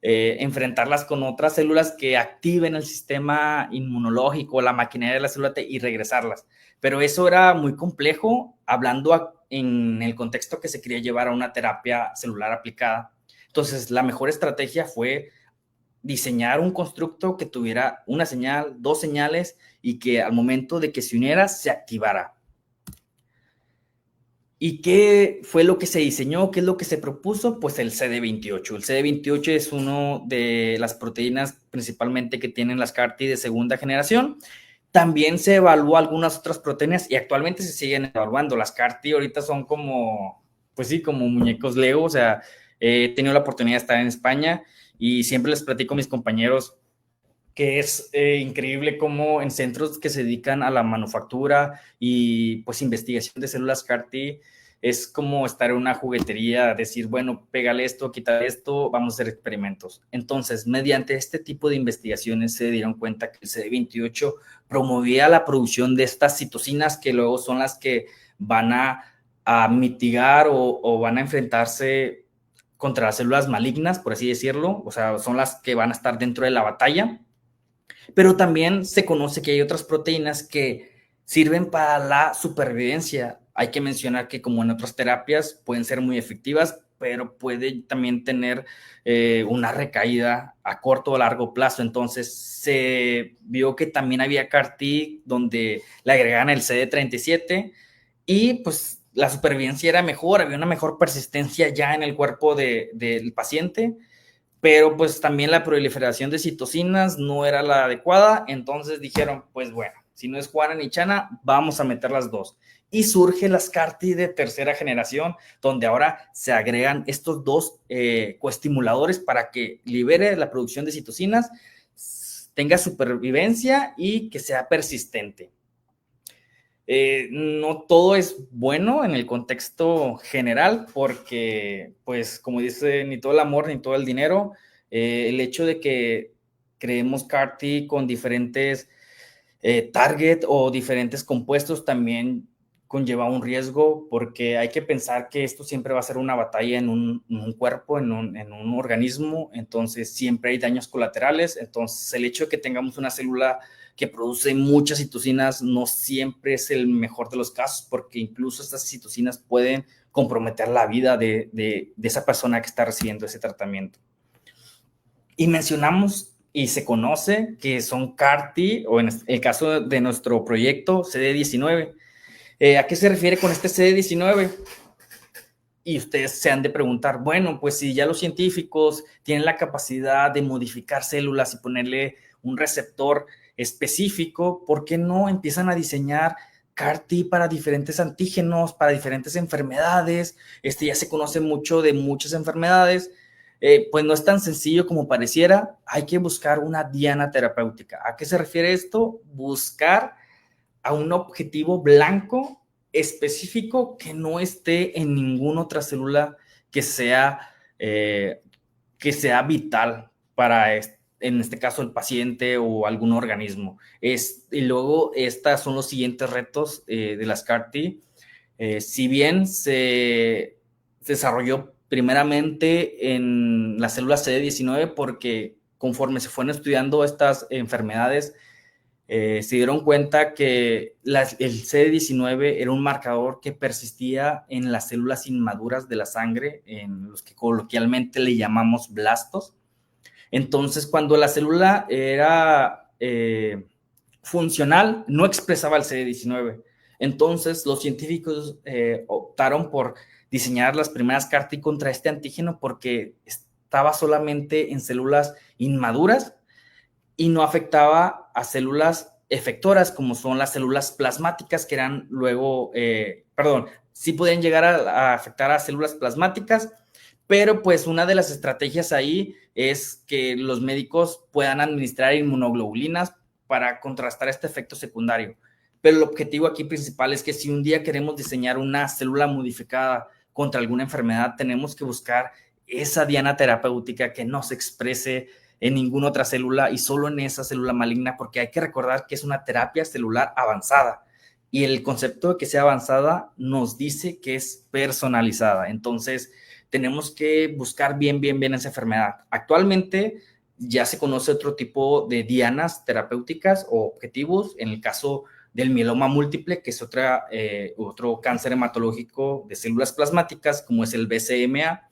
enfrentarlas con otras células que activen el sistema inmunológico, la maquinaria de la célula T y regresarlas. Pero eso era muy complejo, hablando en el contexto que se quería llevar a una terapia celular aplicada. Entonces, la mejor estrategia fue diseñar un constructo que tuviera una señal, dos señales y que al momento de que se uniera se activara. ¿Y qué fue lo que se diseñó? ¿Qué es lo que se propuso? Pues el CD28. El CD28 es uno de las proteínas principalmente que tienen las CAR-T de segunda generación. También se evaluó algunas otras proteínas y actualmente se siguen evaluando. Las CAR-T ahorita son como, pues sí, como muñecos Lego. O sea, he tenido la oportunidad de estar en España y siempre les platico a mis compañeros que es increíble cómo en centros que se dedican a la manufactura y pues investigación de células CAR-T es como estar en una juguetería, decir, bueno, pégale esto, quítale esto, vamos a hacer experimentos. Entonces, mediante este tipo de investigaciones se dieron cuenta que el CD28 promovía la producción de estas citocinas que luego son las que van a mitigar o van a enfrentarse contra las células malignas, por así decirlo, o sea, son las que van a estar dentro de la batalla. Pero también se conoce que hay otras proteínas que sirven para la supervivencia. Hay que mencionar que como en otras terapias pueden ser muy efectivas, pero puede también tener una recaída a corto o largo plazo. Entonces se vio que también había CAR-T donde le agregaban el CD37 y pues la supervivencia era mejor, había una mejor persistencia ya en el cuerpo del paciente, pero pues también la proliferación de citocinas no era la adecuada, entonces dijeron, pues bueno, si no es Juana ni Chana, vamos a meter las dos. Y surge las CAR-T de tercera generación, donde ahora se agregan estos dos coestimuladores para que libere la producción de citocinas, tenga supervivencia y que sea persistente. No todo es bueno en el contexto general porque, pues, como dice, ni todo el amor ni todo el dinero, el hecho de que creemos CAR-T con diferentes target o diferentes compuestos también conlleva un riesgo porque hay que pensar que esto siempre va a ser una batalla en un cuerpo, en un organismo, entonces siempre hay daños colaterales, entonces el hecho de que tengamos una célula que produce muchas citocinas no siempre es el mejor de los casos porque incluso estas citocinas pueden comprometer la vida de esa persona que está recibiendo ese tratamiento. Y mencionamos y se conoce que son CAR-T, o en el caso de nuestro proyecto, CD19. ¿A qué se refiere con este CD19? Y ustedes se han de preguntar, bueno, pues si ya los científicos tienen la capacidad de modificar células y ponerle un receptor específico, ¿por qué no empiezan a diseñar CAR-T para diferentes antígenos, para diferentes enfermedades? Ya se conoce mucho de muchas enfermedades. Pues no es tan sencillo como pareciera, hay que buscar una diana terapéutica. ¿A qué se refiere esto? Buscar a un objetivo blanco específico que no esté en ninguna otra célula que sea, eh, que sea vital para, en este caso, el paciente o algún organismo. Y luego, estos son los siguientes retos de las CAR-T. Si bien se desarrolló primeramente en las células CD19 porque conforme se fueron estudiando estas enfermedades, se dieron cuenta que el CD19 era un marcador que persistía en las células inmaduras de la sangre, en los que coloquialmente le llamamos blastos. Entonces, cuando la célula era funcional, no expresaba el CD19. Entonces, los científicos optaron por diseñar las primeras CAR-T contra este antígeno porque estaba solamente en células inmaduras y no afectaba a células efectoras como son las células plasmáticas que eran luego, sí pueden llegar a afectar a células plasmáticas, pero pues una de las estrategias ahí es que los médicos puedan administrar inmunoglobulinas para contrastar este efecto secundario. Pero el objetivo aquí principal es que si un día queremos diseñar una célula modificada contra alguna enfermedad, tenemos que buscar esa diana terapéutica que no se exprese en ninguna otra célula y solo en esa célula maligna, porque hay que recordar que es una terapia celular avanzada y el concepto de que sea avanzada nos dice que es personalizada. Entonces, tenemos que buscar bien esa enfermedad. Actualmente ya se conoce otro tipo de dianas terapéuticas o objetivos, en el caso del mieloma múltiple, que es otro cáncer hematológico de células plasmáticas, como es el BCMA,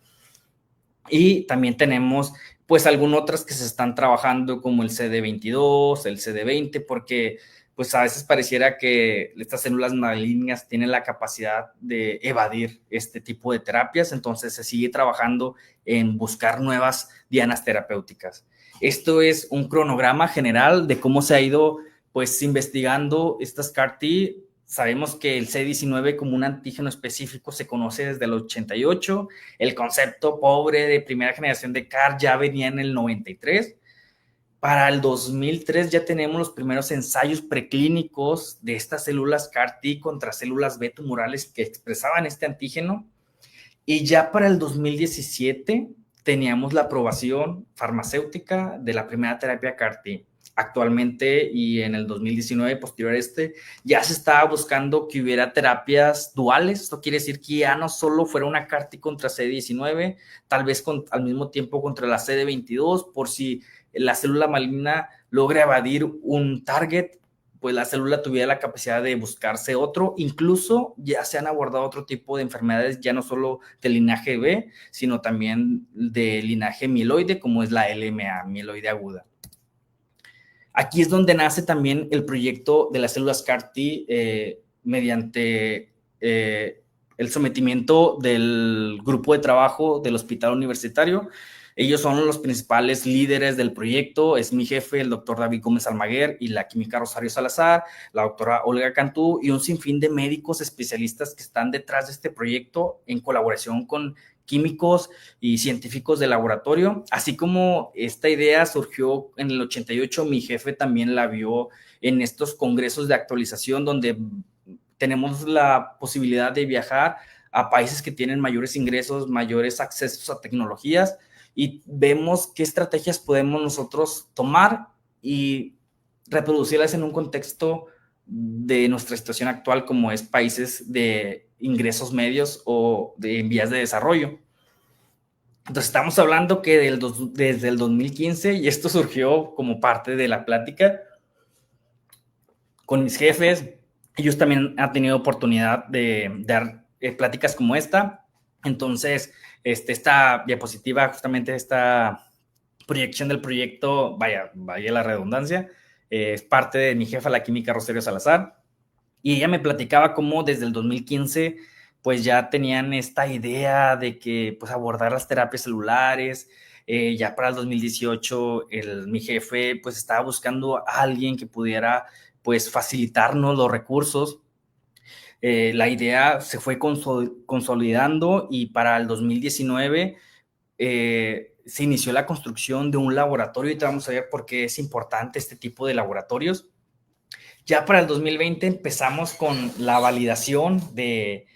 y también tenemos pues algunas otras que se están trabajando como el CD22, el CD20, porque pues a veces pareciera que estas células malignas tienen la capacidad de evadir este tipo de terapias, entonces se sigue trabajando en buscar nuevas dianas terapéuticas. Esto es un cronograma general de cómo se ha ido pues investigando estas CAR-T. Sabemos que el C19 como un antígeno específico se conoce desde el 88, el concepto pobre de primera generación de CAR ya venía en el 93. Para el 2003 ya tenemos los primeros ensayos preclínicos de estas células CAR-T contra células B tumorales que expresaban este antígeno. Y ya para el 2017 teníamos la aprobación farmacéutica de la primera terapia CAR-T. Actualmente y en el 2019, posterior a ya se estaba buscando que hubiera terapias duales. Esto quiere decir que ya no solo fuera una CAR-T contra CD19, tal vez al mismo tiempo contra la CD22, por si la célula maligna logra evadir un target, pues la célula tuviera la capacidad de buscarse otro. Incluso ya se han abordado otro tipo de enfermedades, ya no solo del linaje B, sino también del linaje mieloide, como es la LMA, mieloide aguda. Aquí es donde nace también el proyecto de las células CAR-T mediante el sometimiento del grupo de trabajo del hospital universitario. Ellos son los principales líderes del proyecto. Es mi jefe, el doctor David Gómez Almaguer, y la química Rosario Salazar, la doctora Olga Cantú, y un sinfín de médicos especialistas que están detrás de este proyecto en colaboración con químicos y científicos de laboratorio. Así como esta idea surgió en el 88, mi jefe también la vio en estos congresos de actualización donde tenemos la posibilidad de viajar a países que tienen mayores ingresos, mayores accesos a tecnologías, y vemos qué estrategias podemos nosotros tomar y reproducirlas en un contexto de nuestra situación actual, como es países de ingresos medios o de vías de desarrollo. Entonces estamos hablando que desde el 2015, y esto surgió como parte de la plática con mis jefes. Ellos también han tenido oportunidad de dar pláticas como esta. Entonces, esta diapositiva, justamente esta proyección del proyecto, vaya la redundancia, es parte de mi jefa, la química Rosario Salazar, y ella me platicaba cómo desde el 2015 pues ya tenían esta idea de que pues abordar las terapias celulares. Ya para el 2018 mi jefe pues estaba buscando a alguien que pudiera pues facilitarnos los recursos. La idea se fue consolidando y para el 2019 se inició la construcción de un laboratorio, y te vamos a ver por qué es importante este tipo de laboratorios. Ya para el 2020 empezamos con la validación de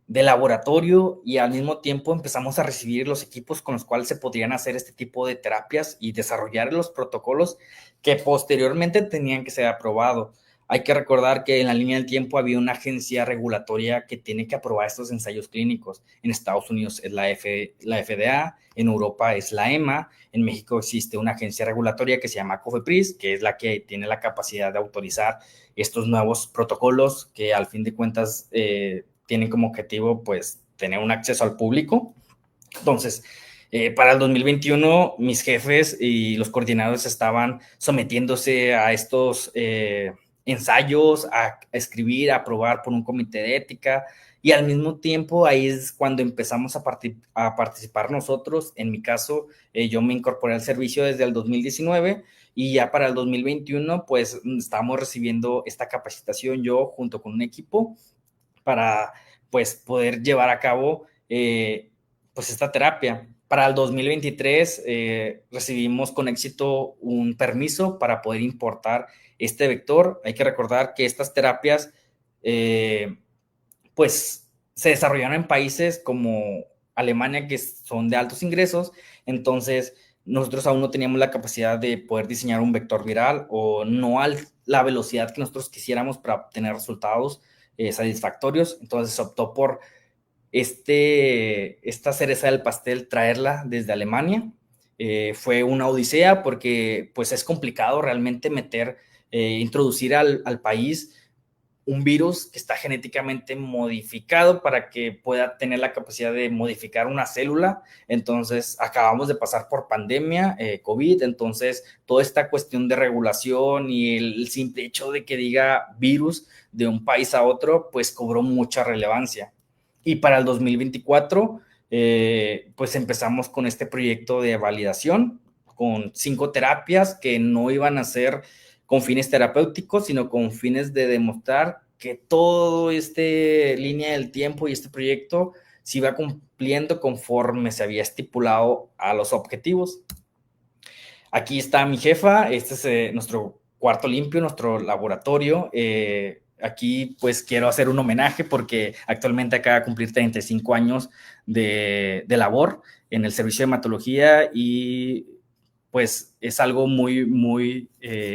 laboratorio, y al mismo tiempo empezamos a recibir los equipos con los cuales se podrían hacer este tipo de terapias y desarrollar los protocolos que posteriormente tenían que ser aprobados. Hay que recordar que en la línea del tiempo había una agencia regulatoria que tiene que aprobar estos ensayos clínicos. En Estados Unidos es la FDA, en Europa es la EMA, en México existe una agencia regulatoria que se llama COFEPRIS, que es la que tiene la capacidad de autorizar estos nuevos protocolos que al fin de cuentas tienen como objetivo pues tener un acceso al público. Entonces, para el 2021 mis jefes y los coordinadores estaban sometiéndose a estos ensayos, a escribir, a aprobar por un comité de ética, y al mismo tiempo ahí es cuando empezamos a participar nosotros. En mi caso, yo me incorporé al servicio desde el 2019, y ya para el 2021 pues estamos recibiendo esta capacitación yo junto con un equipo para pues poder llevar a cabo pues esta terapia. Para el 2023 recibimos con éxito un permiso para poder importar este vector. Hay que recordar que estas terapias pues se desarrollaron en países como Alemania, que son de altos ingresos. Entonces nosotros aún no teníamos la capacidad de poder diseñar un vector viral, o no a la velocidad que nosotros quisiéramos para obtener resultados satisfactorios. Entonces se optó por esta cereza del pastel, traerla desde Alemania. Fue una odisea porque pues es complicado realmente introducir al país un virus que está genéticamente modificado para que pueda tener la capacidad de modificar una célula. Entonces, acabamos de pasar por pandemia, COVID, entonces toda esta cuestión de regulación y el simple hecho de que diga virus de un país a otro, pues cobró mucha relevancia. Y para el 2024, pues empezamos con este proyecto de validación con 5 terapias que no iban a ser con fines terapéuticos, sino con fines de demostrar que todo este línea del tiempo y este proyecto se iba cumpliendo conforme se había estipulado a los objetivos. Aquí está mi jefa, este es nuestro cuarto limpio, nuestro laboratorio. Aquí pues quiero hacer un homenaje porque actualmente acaba de cumplir 35 años de labor en el servicio de hematología y pues es algo muy, muy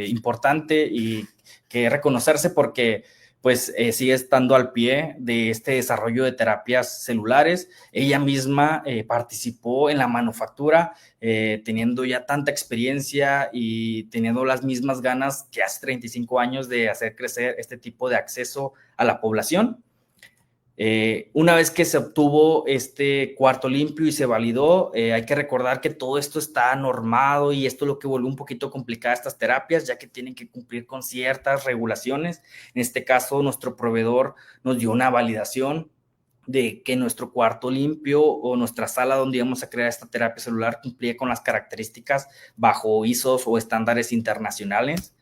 importante y que reconocerse porque pues sigue estando al pie de este desarrollo de terapias celulares. Ella misma participó en la manufactura, teniendo ya tanta experiencia y teniendo las mismas ganas que hace 35 años de hacer crecer este tipo de acceso a la población. Una vez que se obtuvo este cuarto limpio y se validó, hay que recordar que todo esto está normado y esto es lo que volvió un poquito complicada estas terapias, ya que tienen que cumplir con ciertas regulaciones. En este caso, nuestro proveedor nos dio una validación de que nuestro cuarto limpio o nuestra sala donde íbamos a crear esta terapia celular cumplía con las características bajo ISOs o estándares internacionales.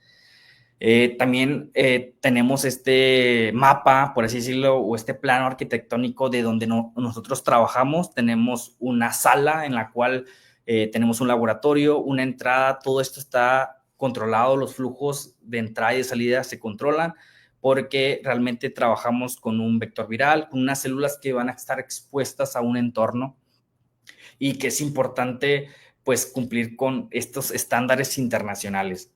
También tenemos este mapa, por así decirlo, o este plano arquitectónico de donde nosotros trabajamos. Tenemos una sala en la cual tenemos un laboratorio, una entrada, todo esto está controlado, los flujos de entrada y de salida se controlan porque realmente trabajamos con un vector viral, con unas células que van a estar expuestas a un entorno y que es importante pues cumplir con estos estándares internacionales.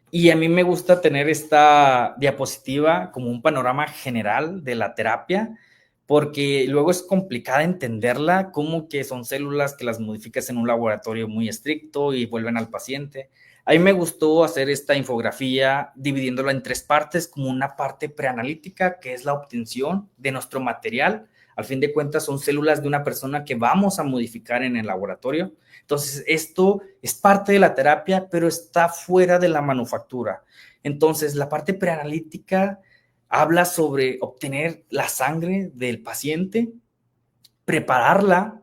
Y a mí me gusta tener esta diapositiva como un panorama general de la terapia, porque luego es complicada entenderla, como que son células que las modificas en un laboratorio muy estricto y vuelven al paciente. A mí me gustó hacer esta infografía dividiéndola en 3 partes, como una parte preanalítica, que es la obtención de nuestro material. Al fin de cuentas, son células de una persona que vamos a modificar en el laboratorio. Entonces, esto es parte de la terapia, pero está fuera de la manufactura. Entonces, la parte preanalítica habla sobre obtener la sangre del paciente, prepararla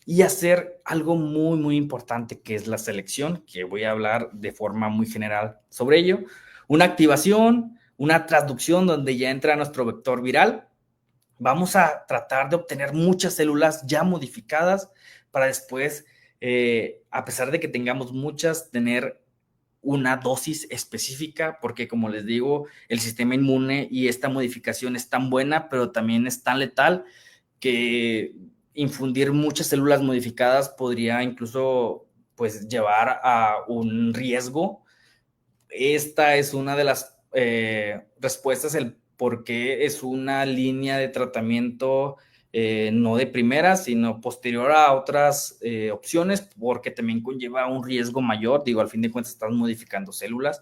y hacer algo muy, muy importante, que es la selección, que voy a hablar de forma muy general sobre ello. Una activación, una transducción donde ya entra nuestro vector viral. Vamos a tratar de obtener muchas células ya modificadas para después, a pesar de que tengamos muchas, tener una dosis específica, porque como les digo, el sistema inmune y esta modificación es tan buena, pero también es tan letal que infundir muchas células modificadas podría incluso pues llevar a un riesgo. Esta es una de las respuestas, el por qué es una línea de tratamiento no de primera, sino posterior a otras opciones, porque también conlleva un riesgo mayor. Digo, al fin de cuentas estás modificando células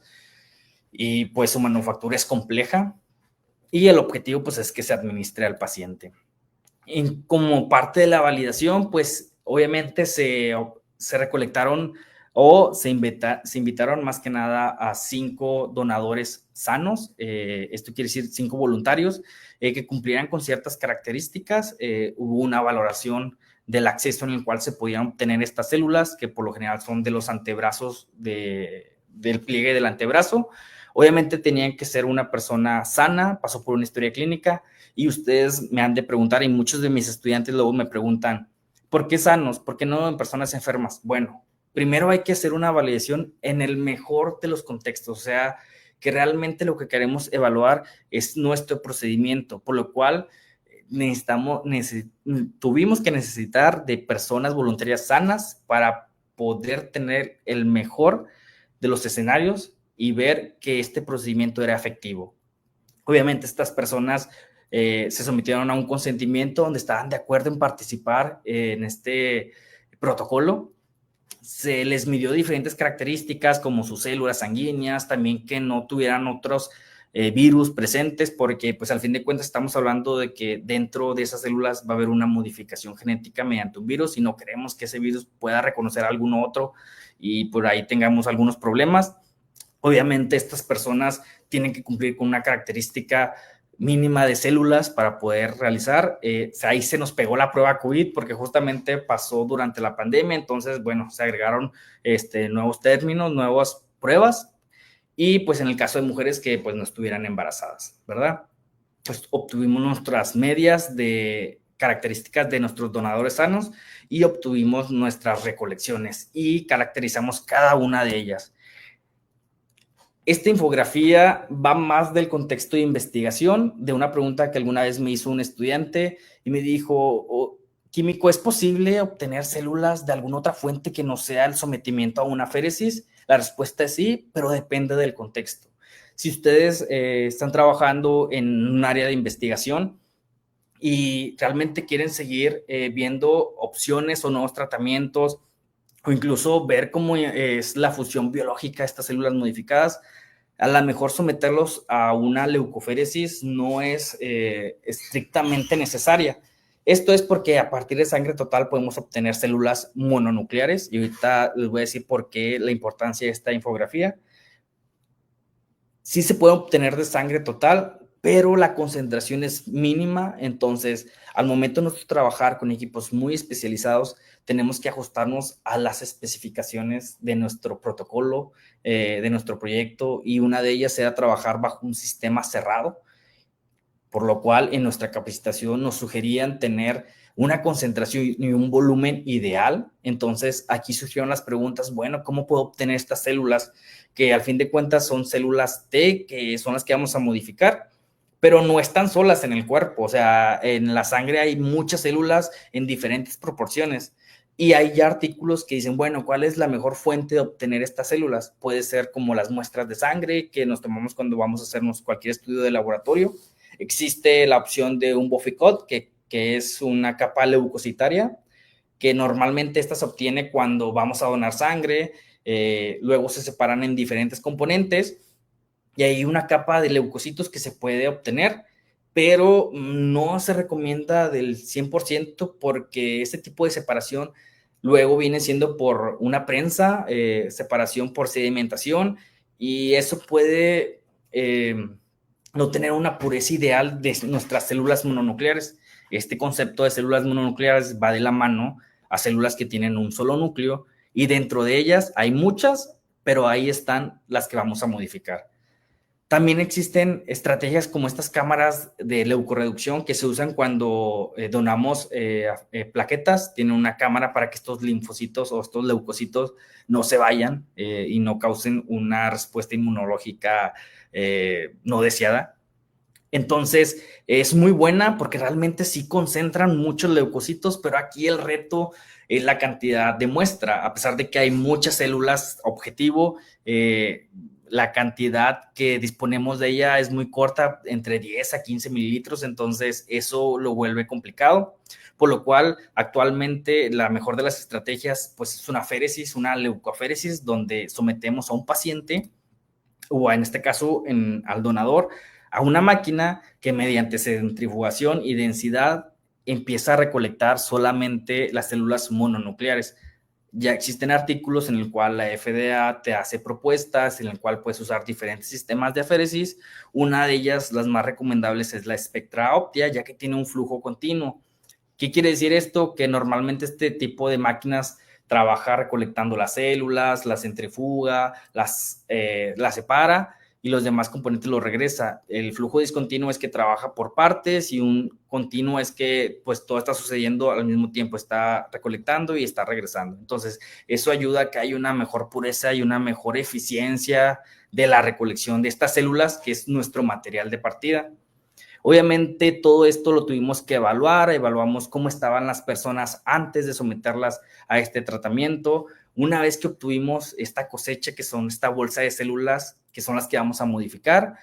y pues su manufactura es compleja y el objetivo pues es que se administre al paciente. Como parte de la validación, pues obviamente se recolectaron o se invitaron más que nada a 5 donadores sanos. Esto quiere decir 5 voluntarios que cumplieran con ciertas características. Hubo una valoración del acceso en el cual se podían obtener estas células, que por lo general son de los antebrazos del pliegue del antebrazo. Obviamente tenían que ser una persona sana, pasó por una historia clínica, y ustedes me han de preguntar, y muchos de mis estudiantes luego me preguntan, ¿por qué sanos? ¿Por qué no en personas enfermas? Bueno, primero hay que hacer una validación en el mejor de los contextos, o sea, que realmente lo que queremos evaluar es nuestro procedimiento, por lo cual tuvimos que necesitar de personas voluntarias sanas para poder tener el mejor de los escenarios y ver que este procedimiento era efectivo. Obviamente estas personas se sometieron a un consentimiento donde estaban de acuerdo en participar en este protocolo. Se les midió diferentes características como sus células sanguíneas, también que no tuvieran otros virus presentes, porque pues al fin de cuentas estamos hablando de que dentro de esas células va a haber una modificación genética mediante un virus y no queremos que ese virus pueda reconocer a alguno otro y por ahí tengamos algunos problemas. Obviamente estas personas tienen que cumplir con una característica mínima de células para poder realizar. Ahí se nos pegó la prueba COVID porque justamente pasó durante la pandemia, entonces, bueno, se agregaron nuevos términos, nuevas pruebas y pues en el caso de mujeres que pues no estuvieran embarazadas, ¿verdad? Pues obtuvimos nuestras medias de características de nuestros donadores sanos y obtuvimos nuestras recolecciones y caracterizamos cada una de ellas. Esta infografía va más del contexto de investigación, de una pregunta que alguna vez me hizo un estudiante y me dijo, oh, químico, ¿es posible obtener células de alguna otra fuente que no sea el sometimiento a una aféresis? La respuesta es sí, pero depende del contexto. Si ustedes están trabajando en un área de investigación y realmente quieren seguir viendo opciones o nuevos tratamientos o incluso ver cómo es la función biológica de estas células modificadas, a lo mejor someterlos a una leucoféresis no es estrictamente necesaria. Esto es porque a partir de sangre total podemos obtener células mononucleares y ahorita les voy a decir por qué la importancia de esta infografía. Sí se puede obtener de sangre total, pero la concentración es mínima, entonces al momento de nosotros trabajar con equipos muy especializados, tenemos que ajustarnos a las especificaciones de nuestro protocolo, de nuestro proyecto, y una de ellas era trabajar bajo un sistema cerrado, por lo cual en nuestra capacitación nos sugerían tener una concentración y un volumen ideal. Entonces aquí surgieron las preguntas, bueno, ¿cómo puedo obtener estas células? Que al fin de cuentas son células T, que son las que vamos a modificar, pero no están solas en el cuerpo. O sea, en la sangre hay muchas células en diferentes proporciones. Y hay ya artículos que dicen, bueno, ¿cuál es la mejor fuente de obtener estas células? Puede ser como las muestras de sangre que nos tomamos cuando vamos a hacernos cualquier estudio de laboratorio. Existe la opción de un Boficot, que es una capa leucocitaria, que normalmente esta se obtiene cuando vamos a donar sangre, luego se separan en diferentes componentes y hay una capa de leucocitos que se puede obtener, pero no se recomienda del 100% porque este tipo de separación luego viene siendo por una prensa, separación por sedimentación, y eso puede no tener una pureza ideal de nuestras células mononucleares. Este concepto de células mononucleares va de la mano a células que tienen un solo núcleo y dentro de ellas hay muchas, pero ahí están las que vamos a modificar. También existen estrategias como estas cámaras de leucorreducción que se usan cuando donamos plaquetas. Tienen una cámara para que estos linfocitos o estos leucocitos no se vayan y no causen una respuesta inmunológica no deseada. Entonces, es muy buena porque realmente sí concentran muchos leucocitos, pero aquí el reto es la cantidad de muestra. A pesar de que hay muchas células objetivo, la cantidad que disponemos de ella es muy corta, entre 10 a 15 mililitros, entonces eso lo vuelve complicado, por lo cual actualmente la mejor de las estrategias pues es una aféresis, una leucoaféresis, donde sometemos a un paciente o en este caso al donador a una máquina que mediante centrifugación y densidad empieza a recolectar solamente las células mononucleares. Ya existen artículos en el cual la FDA te hace propuestas, en el cual puedes usar diferentes sistemas de aféresis. Una de ellas, las más recomendables, es la Spectra Optia, ya que tiene un flujo continuo. ¿Qué quiere decir esto? Que normalmente este tipo de máquinas trabaja recolectando las células, las centrifuga, las separa y los demás componentes los regresa. El flujo discontinuo es que trabaja por partes y un continuo es que pues todo está sucediendo al mismo tiempo, está recolectando y está regresando. Entonces, eso ayuda a que haya una mejor pureza y una mejor eficiencia de la recolección de estas células, que es nuestro material de partida. Obviamente todo esto lo tuvimos que evaluar, evaluamos cómo estaban las personas antes de someterlas a este tratamiento. Una vez que obtuvimos esta cosecha, que son esta bolsa de células, que son las que vamos a modificar,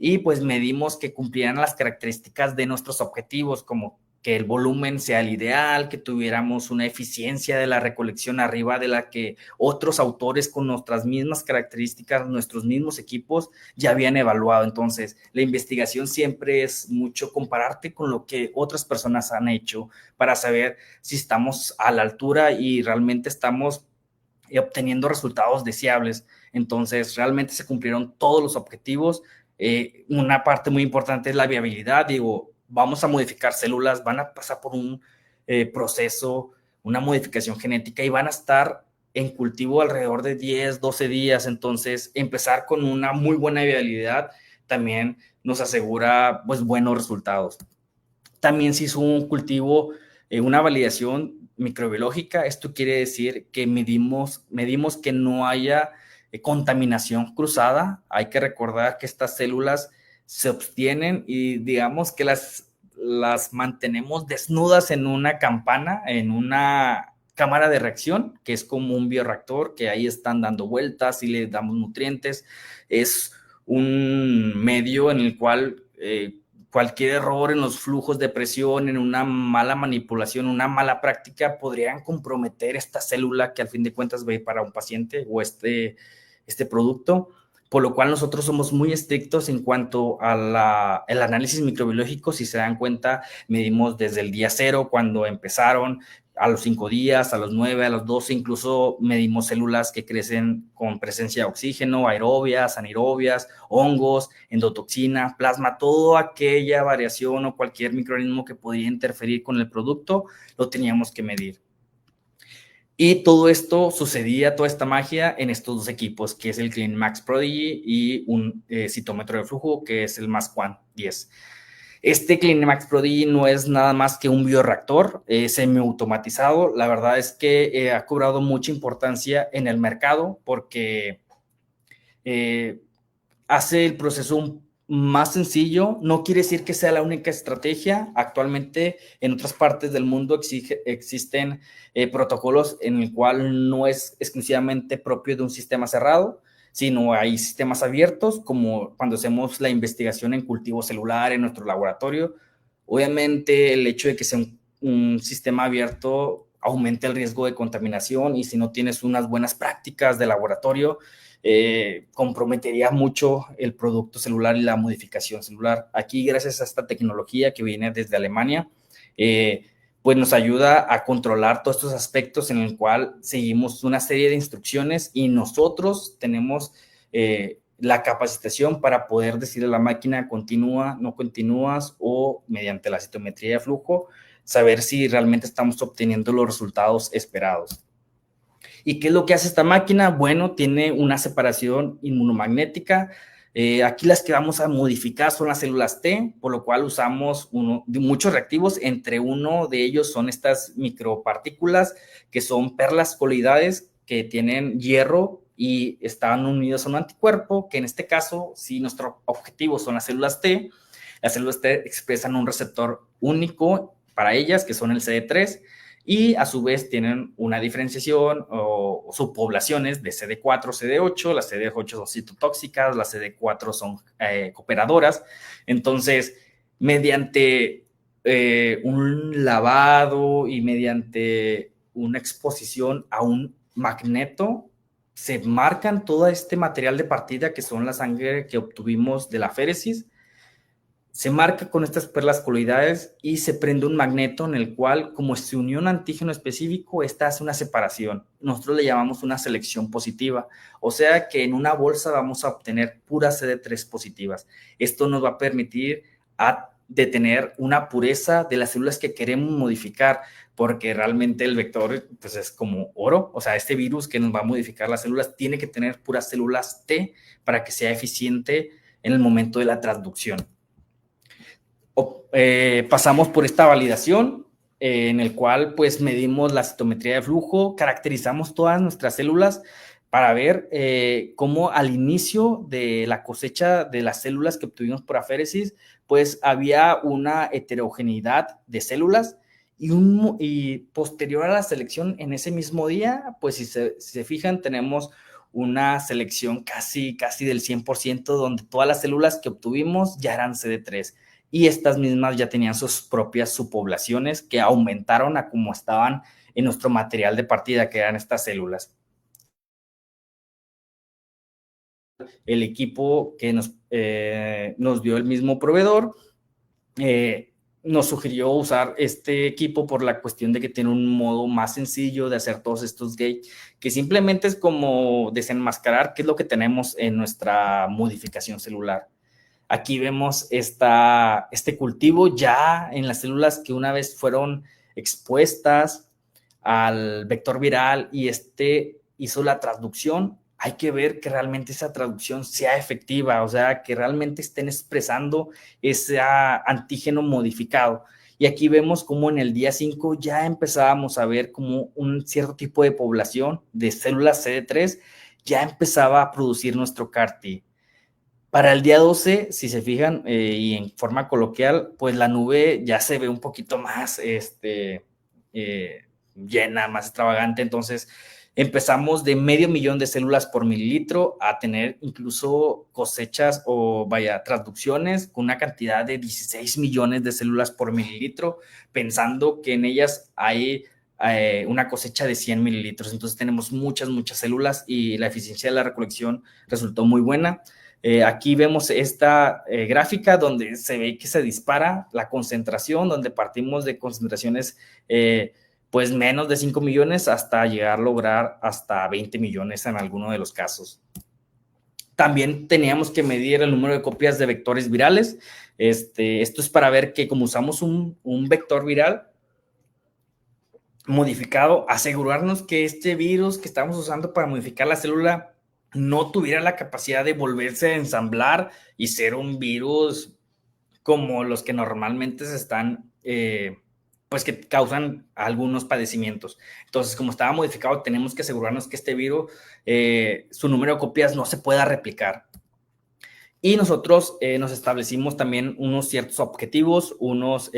y pues medimos que cumplieran las características de nuestros objetivos, como que el volumen sea el ideal, que tuviéramos una eficiencia de la recolección arriba de la que otros autores con nuestras mismas características, nuestros mismos equipos ya habían evaluado. Entonces, la investigación siempre es mucho compararte con lo que otras personas han hecho para saber si estamos a la altura y realmente estamos obteniendo resultados deseables. Entonces, realmente se cumplieron todos los objetivos. Una parte muy importante es la viabilidad. Digo, vamos a modificar células, van a pasar por un proceso, una modificación genética y van a estar en cultivo alrededor de 10, 12 días. Entonces, empezar con una muy buena viabilidad también nos asegura pues buenos resultados. También se hizo un cultivo, una validación microbiológica. Esto quiere decir que medimos que no haya contaminación cruzada. Hay que recordar que estas células se obtienen y digamos que las mantenemos desnudas en una campana, en una cámara de reacción, que es como un bioreactor, que ahí están dando vueltas y le damos nutrientes. Es un medio en el cual cualquier error en los flujos de presión, en una mala manipulación, una mala práctica, podrían comprometer esta célula que al fin de cuentas ve para un paciente o este producto, por lo cual nosotros somos muy estrictos en cuanto a el análisis microbiológico. Si se dan cuenta, medimos desde el día 0, cuando empezaron, a los 5 días, a los 9, a los 12, incluso medimos células que crecen con presencia de oxígeno, aerobias, anaerobias, hongos, endotoxina, plasma, toda aquella variación o cualquier microorganismo que podría interferir con el producto, lo teníamos que medir. Y todo esto sucedía, toda esta magia, en estos dos equipos, que es el CleanMax Prodigy y un citómetro de flujo, que es el MassQuant 10. Este CleanMax Prodigy no es nada más que un bioreactor semiautomatizado. La verdad es que ha cobrado mucha importancia en el mercado porque hace el proceso más sencillo. No quiere decir que sea la única estrategia. Actualmente en otras partes del mundo existen protocolos en el cual no es exclusivamente propio de un sistema cerrado, sino hay sistemas abiertos, como cuando hacemos la investigación en cultivo celular en nuestro laboratorio. Obviamente el hecho de que sea un sistema abierto aumenta el riesgo de contaminación, y si no tienes unas buenas prácticas de laboratorio, comprometería mucho el producto celular y la modificación celular. Aquí, gracias a esta tecnología que viene desde Alemania, pues nos ayuda a controlar todos estos aspectos en el cual seguimos una serie de instrucciones y nosotros tenemos la capacitación para poder decirle a la máquina continúa, no continúas, o mediante la citometría de flujo saber si realmente estamos obteniendo los resultados esperados. ¿Y qué es lo que hace esta máquina? Bueno, tiene una separación inmunomagnética. Aquí las que vamos a modificar son las células T, por lo cual usamos muchos reactivos. Entre uno de ellos son estas micropartículas que son perlas coloidales que tienen hierro y están unidos a un anticuerpo, que en este caso, si nuestro objetivo son las células T expresan un receptor único para ellas, que son el CD3, y a su vez tienen una diferenciación o subpoblaciones de CD4, CD8. Las CD8 son citotóxicas, las CD4 son cooperadoras. Entonces, mediante un lavado y mediante una exposición a un magneto, se marcan todo este material de partida, que son la sangre que obtuvimos de la féresis. Se marca con estas perlas coloidales y se prende un magneto en el cual, como se unió un antígeno específico, esta hace una separación. Nosotros le llamamos una selección positiva. O sea que en una bolsa vamos a obtener puras CD3 positivas. Esto nos va a permitir detener una pureza de las células que queremos modificar, porque realmente el vector pues es como oro. O sea, este virus que nos va a modificar las células tiene que tener puras células T para que sea eficiente en el momento de la transducción. Pasamos por esta validación en el cual pues medimos la citometría de flujo, caracterizamos todas nuestras células para ver cómo al inicio de la cosecha de las células que obtuvimos por aféresis, pues había una heterogeneidad de células, y posterior a la selección en ese mismo día, pues si se fijan, tenemos una selección casi del 100%, donde todas las células que obtuvimos ya eran CD3 y estas mismas ya tenían sus propias subpoblaciones que aumentaron a como estaban en nuestro material de partida, que eran estas células. El equipo que nos dio el mismo proveedor nos sugirió usar este equipo por la cuestión de que tiene un modo más sencillo de hacer todos estos gates, que simplemente es como desenmascarar qué es lo que tenemos en nuestra modificación celular. Aquí vemos este cultivo ya en las células que una vez fueron expuestas al vector viral y hizo la transducción. Hay que ver que realmente esa traducción sea efectiva, o sea, que realmente estén expresando ese antígeno modificado. Y aquí vemos cómo en el día 5 ya empezábamos a ver como un cierto tipo de población de células CD3 ya empezaba a producir nuestro CAR-T. Para el día 12, si se fijan, y en forma coloquial, pues la nube ya se ve un poquito más llena, más extravagante. Entonces, empezamos de 500,000 de células por mililitro a tener incluso cosechas o transducciones con una cantidad de 16 millones de células por mililitro, pensando que en ellas hay una cosecha de 100 mililitros. Entonces, tenemos muchas células y la eficiencia de la recolección resultó muy buena. Aquí vemos esta gráfica donde se ve que se dispara la concentración, donde partimos de concentraciones pues menos de 5 millones hasta llegar a lograr hasta 20 millones en alguno de los casos. También teníamos que medir el número de copias de vectores virales. Esto es para ver que como usamos un vector viral modificado, asegurarnos que este virus que estamos usando para modificar la célula no tuviera la capacidad de volverse a ensamblar y ser un virus como los que normalmente se están, pues que causan algunos padecimientos. Entonces, como estaba modificado, tenemos que asegurarnos que este virus, su número de copias no se pueda replicar. Y nosotros nos establecimos también unos ciertos objetivos, unas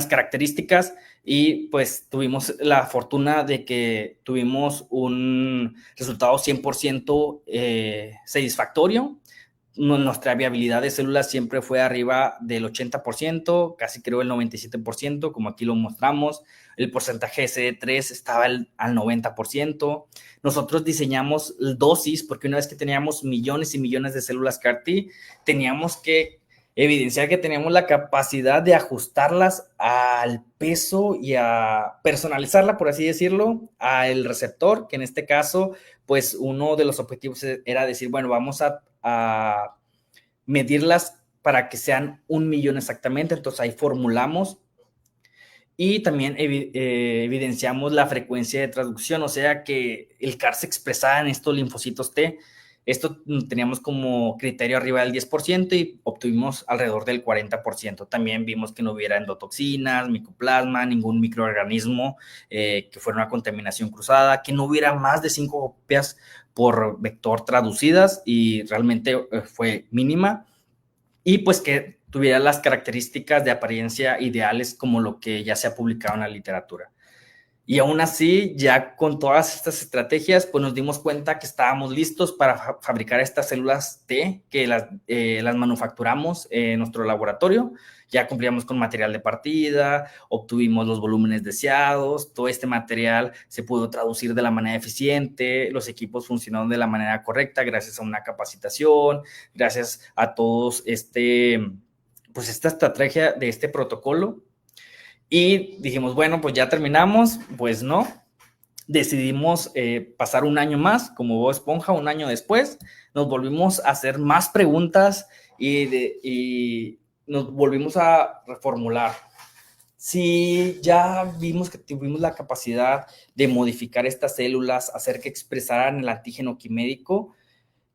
características, y pues tuvimos la fortuna de que tuvimos un resultado 100% satisfactorio. Nuestra viabilidad de células siempre fue arriba del 80%, casi creo el 97%, como aquí lo mostramos. El porcentaje de CD3 estaba al 90%. Nosotros diseñamos dosis porque una vez que teníamos millones y millones de células CAR-T, teníamos que evidenciar que teníamos la capacidad de ajustarlas al peso y a personalizarla, por así decirlo, al receptor, que en este caso, pues uno de los objetivos era decir, bueno, vamos a medirlas para que sean 1 millón exactamente. Entonces ahí formulamos y también evidenciamos la frecuencia de transducción, o sea que el CAR se expresaba en estos linfocitos T. Esto teníamos como criterio arriba del 10% y obtuvimos alrededor del 40%. También vimos que no hubiera endotoxinas, micoplasma, ningún microorganismo, que fuera una contaminación cruzada, que no hubiera más de 5 copias por vector traducidas y realmente fue mínima. Y pues que tuviera las características de apariencia ideales como lo que ya se ha publicado en la literatura. Y aún así, ya con todas estas estrategias, pues nos dimos cuenta que estábamos listos para fabricar estas células T, que las manufacturamos en nuestro laboratorio. Ya cumplíamos con material de partida, obtuvimos los volúmenes deseados, todo este material se pudo traducir de la manera eficiente, los equipos funcionaron de la manera correcta gracias a una capacitación, gracias a todos pues esta estrategia de este protocolo. Y dijimos, bueno, pues ya terminamos, pues no. Decidimos pasar un año más, como Bob Esponja, un año después. Nos volvimos a hacer más preguntas y nos volvimos a reformular. Si ya vimos que tuvimos la capacidad de modificar estas células, hacer que expresaran el antígeno quimédico,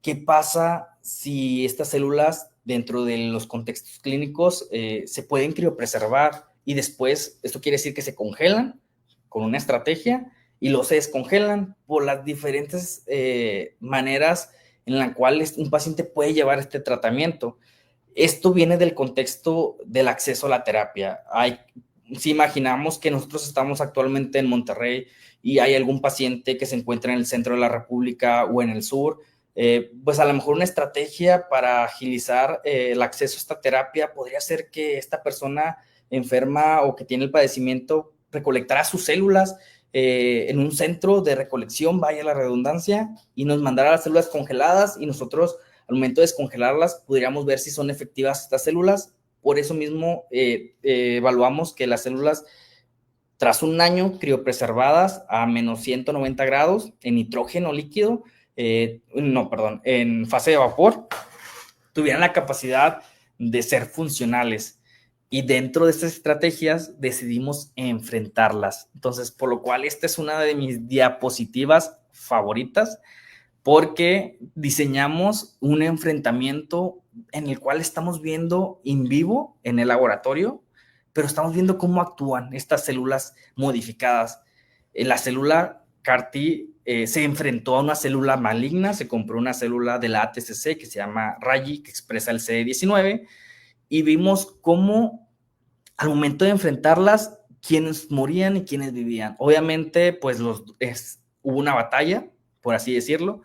¿qué pasa si estas células dentro de los contextos clínicos se pueden criopreservar y después esto quiere decir que se congelan con una estrategia y luego se descongelan por las diferentes maneras en las cuales un paciente puede llevar este tratamiento? Esto viene del contexto del acceso a la terapia. Si imaginamos que nosotros estamos actualmente en Monterrey y hay algún paciente que se encuentra en el centro de la República o en el sur, pues a lo mejor una estrategia para agilizar el acceso a esta terapia podría ser que esta persona enferma o que tiene el padecimiento recolectara sus células en un centro de recolección, vaya la redundancia, y nos mandara las células congeladas y nosotros al momento de descongelarlas pudiéramos ver si son efectivas estas células. Por eso mismo evaluamos que las células tras un año criopreservadas a menos 190 grados en nitrógeno líquido, en fase de vapor, tuvieran la capacidad de ser funcionales. Y dentro de estas estrategias decidimos enfrentarlas. Entonces, por lo cual esta es una de mis diapositivas favoritas, porque diseñamos un enfrentamiento en el cual estamos viendo en vivo en el laboratorio, pero estamos viendo cómo actúan estas células modificadas. La célula CAR-T se enfrentó a una célula maligna, se compró una célula de la ATCC que se llama RAGI, que expresa el CD19, y vimos cómo al momento de enfrentarlas, quienes morían y quienes vivían. Obviamente, pues hubo una batalla, por así decirlo,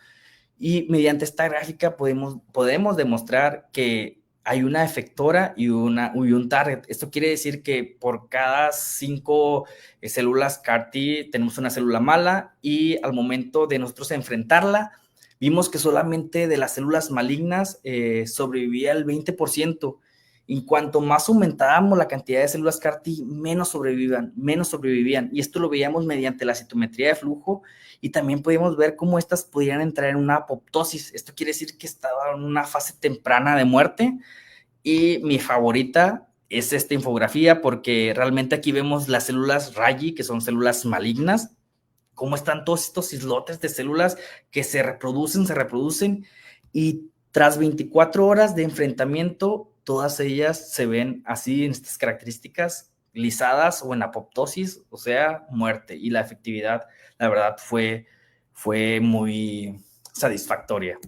y mediante esta gráfica podemos demostrar que hay una efectora y un target. Esto quiere decir que por cada 5 células CAR-T tenemos una célula mala, y al momento de nosotros enfrentarla, vimos que solamente de las células malignas sobrevivía el 20%. En cuanto más aumentábamos la cantidad de células CAR-T, menos sobrevivían. Y esto lo veíamos mediante la citometría de flujo, y también podíamos ver cómo estas podían entrar en una apoptosis. Esto quiere decir que estaba en una fase temprana de muerte. Y mi favorita es esta infografía, porque realmente aquí vemos las células RAGI, que son células malignas, cómo están todos estos islotes de células que se reproducen, y tras 24 horas de enfrentamiento, todas ellas se ven así en estas características, lisadas o en apoptosis, o sea, muerte. Y la efectividad, la verdad, fue muy satisfactoria.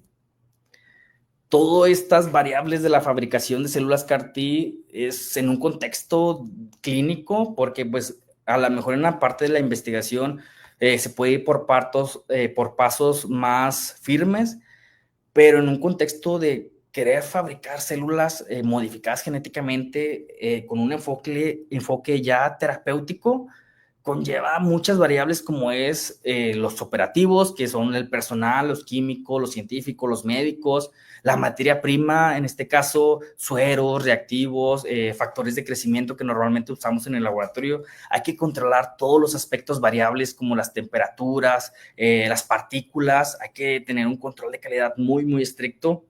Todas estas variables de la fabricación de células CAR-T es en un contexto clínico, porque pues a lo mejor en una parte de la investigación se puede ir por pasos más firmes, pero en un contexto de querer fabricar células modificadas genéticamente con un enfoque ya terapéutico, conlleva muchas variables, como es los operativos, que son el personal, los químicos, los científicos, los médicos, la materia prima, en este caso sueros, reactivos, factores de crecimiento que normalmente usamos en el laboratorio. Hay que controlar todos los aspectos variables como las temperaturas, las partículas. Hay que tener un control de calidad muy, muy estricto.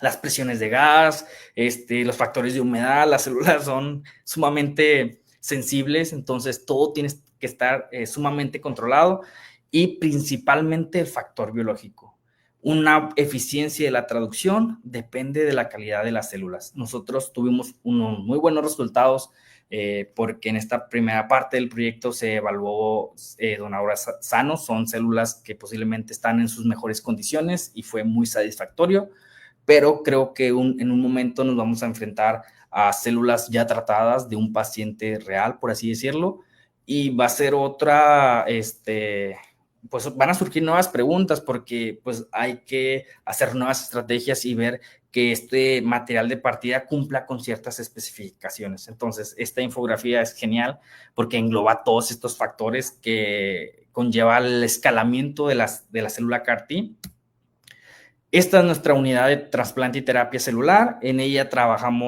Las presiones de gas, los factores de humedad. Las células son sumamente sensibles, entonces todo tiene que estar sumamente controlado, y principalmente el factor biológico. Una eficiencia de la traducción depende de la calidad de las células. Nosotros tuvimos unos muy buenos resultados porque en esta primera parte del proyecto se evaluó donadores sanos, son células que posiblemente están en sus mejores condiciones, y fue muy satisfactorio. Pero creo que en un momento nos vamos a enfrentar a células ya tratadas de un paciente real, por así decirlo, y va a ser pues van a surgir nuevas preguntas, porque pues hay que hacer nuevas estrategias y ver que este material de partida cumpla con ciertas especificaciones. Entonces, esta infografía es genial porque engloba todos estos factores que conlleva el escalamiento de la célula CAR-T. Esta es nuestra unidad de trasplante y terapia celular. En ella trabajan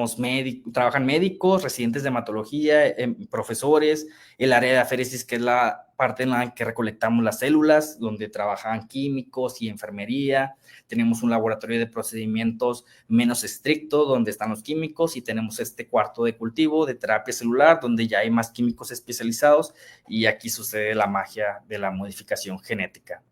médicos, residentes de hematología, profesores, el área de aféresis, que es la parte en la que recolectamos las células, donde trabajan químicos y enfermería. Tenemos un laboratorio de procedimientos menos estricto, donde están los químicos, y tenemos este cuarto de cultivo de terapia celular, donde ya hay más químicos especializados, y aquí sucede la magia de la modificación genética.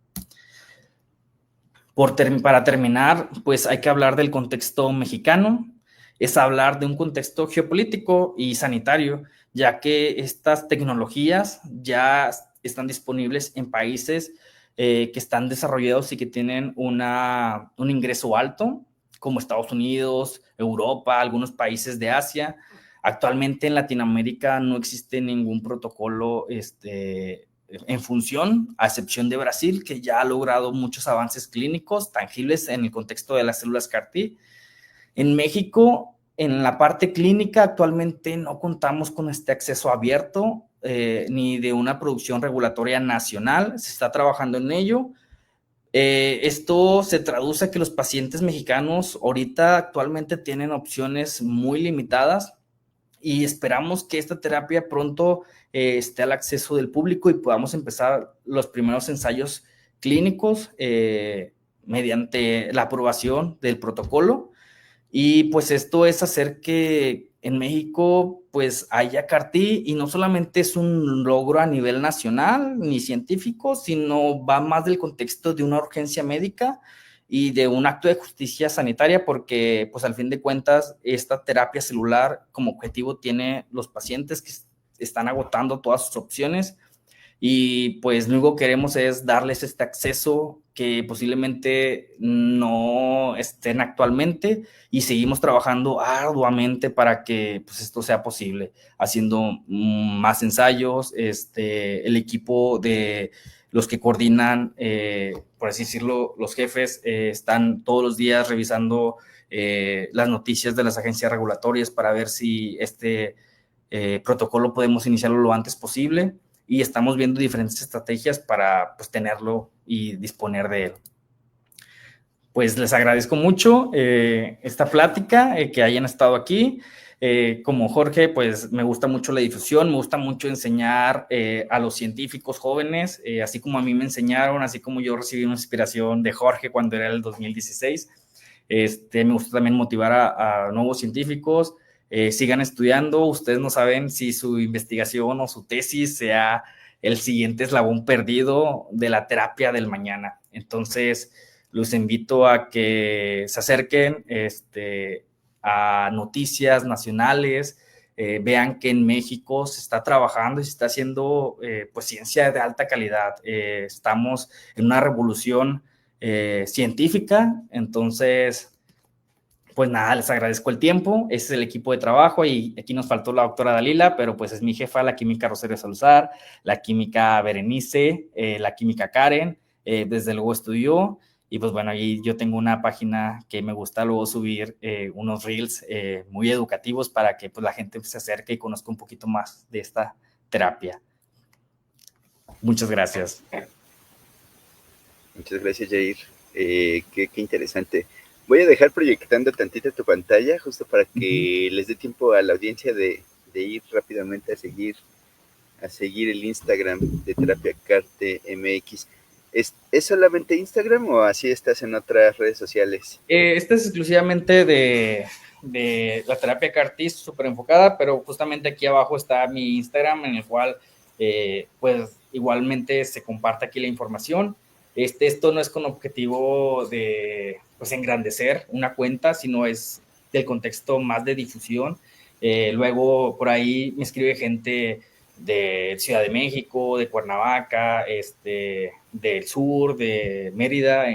Para terminar, pues hay que hablar del contexto mexicano, es hablar de un contexto geopolítico y sanitario, ya que estas tecnologías ya están disponibles en países que están desarrollados y que tienen un ingreso alto, como Estados Unidos, Europa, algunos países de Asia. Actualmente en Latinoamérica no existe ningún protocolo en función, a excepción de Brasil, que ya ha logrado muchos avances clínicos tangibles en el contexto de las células CAR-T. En México, en la parte clínica, actualmente no contamos con este acceso abierto ni de una producción regulatoria nacional. Se está trabajando en ello. Esto se traduce a que los pacientes mexicanos ahorita actualmente tienen opciones muy limitadas y esperamos que esta terapia pronto esté al acceso del público y podamos empezar los primeros ensayos clínicos mediante la aprobación del protocolo. Y pues esto es hacer que en México pues haya CAR-T y no solamente es un logro a nivel nacional ni científico, sino va más del contexto de una urgencia médica y de un acto de justicia sanitaria, porque pues al fin de cuentas esta terapia celular como objetivo tiene los pacientes que están agotando todas sus opciones y pues lo único que queremos es darles este acceso que posiblemente no estén actualmente y seguimos trabajando arduamente para que pues, esto sea posible, haciendo más ensayos, el equipo de los que coordinan, por así decirlo, los jefes están todos los días revisando las noticias de las agencias regulatorias para ver si este protocolo podemos iniciarlo lo antes posible y estamos viendo diferentes estrategias para pues, tenerlo y disponer de él. Pues les agradezco mucho esta plática, que hayan estado aquí. Como Jorge, pues me gusta mucho la difusión, me gusta mucho enseñar a los científicos jóvenes, así como a mí me enseñaron, así como yo recibí una inspiración de Jorge cuando era el 2016. Me gusta también motivar a nuevos científicos, sigan estudiando, ustedes no saben si su investigación o su tesis sea el siguiente eslabón perdido de la terapia del mañana. Entonces, los invito a que se acerquen a noticias nacionales, vean que en México se está trabajando y se está haciendo pues ciencia de alta calidad. Estamos en una revolución científica, entonces pues nada, les agradezco el tiempo, ese es el equipo de trabajo y aquí nos faltó la doctora Dalila, pero pues es mi jefa, la química Rosario Salazar, la química Berenice, la química Karen, desde luego estudió y pues bueno, ahí yo tengo una página que me gusta luego subir unos reels muy educativos para que pues la gente se acerque y conozca un poquito más de esta terapia. Muchas gracias. Muchas gracias, Jair. Qué interesante. Voy a dejar proyectando tantito tu pantalla, justo para que les dé tiempo a la audiencia de ir rápidamente a seguir el Instagram de Terapia CAR-T MX. ¿Es solamente Instagram o así estás en otras redes sociales? Esta es exclusivamente de la terapia CAR-T, súper enfocada, pero justamente aquí abajo está mi Instagram, en el cual pues igualmente se comparte aquí la información. Esto no es con objetivo de pues engrandecer una cuenta, sino es del contexto más de difusión. Luego por ahí me escribe gente de Ciudad de México, de Cuernavaca, del sur, de Mérida,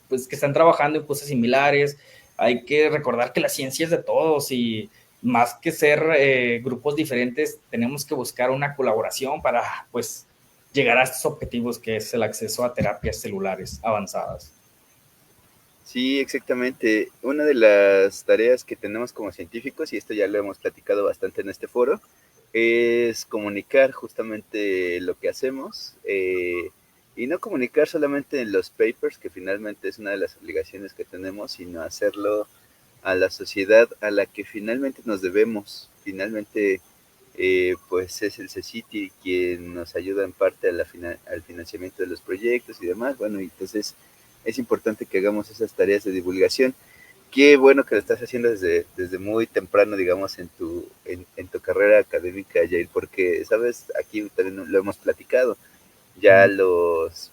pues que están trabajando en cosas similares. Hay que recordar que la ciencia es de todos y más que ser grupos diferentes, tenemos que buscar una colaboración para pues llegar a estos objetivos que es el acceso a terapias celulares avanzadas. Sí, exactamente. Una de las tareas que tenemos como científicos, y esto ya lo hemos platicado bastante en este foro, es comunicar justamente lo que hacemos y no comunicar solamente en los papers, que finalmente es una de las obligaciones que tenemos, sino hacerlo a la sociedad a la que finalmente nos debemos. Finalmente, pues es el CECITI quien nos ayuda en parte al financiamiento de los proyectos y demás. Bueno, y entonces es importante que hagamos esas tareas de divulgación. Qué bueno que lo estás haciendo desde muy temprano, digamos, en tu carrera académica, Jair, porque, sabes, aquí también lo hemos platicado, ya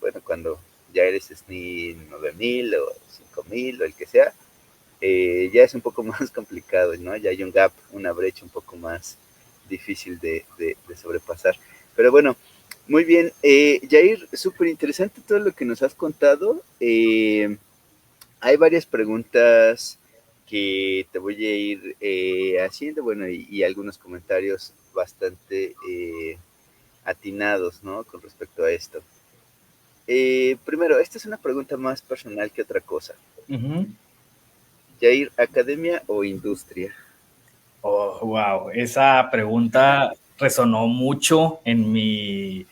bueno, cuando ya eres SNI 9000 o 5000 o el que sea, ya es un poco más complicado, ¿no? Ya hay un gap, una brecha un poco más difícil de sobrepasar. Pero bueno, muy bien. Jair, súper interesante todo lo que nos has contado. Hay varias preguntas que te voy a ir haciendo, bueno, y algunos comentarios bastante atinados, ¿no? Con respecto a esto. Primero, esta es una pregunta más personal que otra cosa. Ujú. Jair, ¿academia o industria? Oh, wow, esa pregunta resonó mucho en mi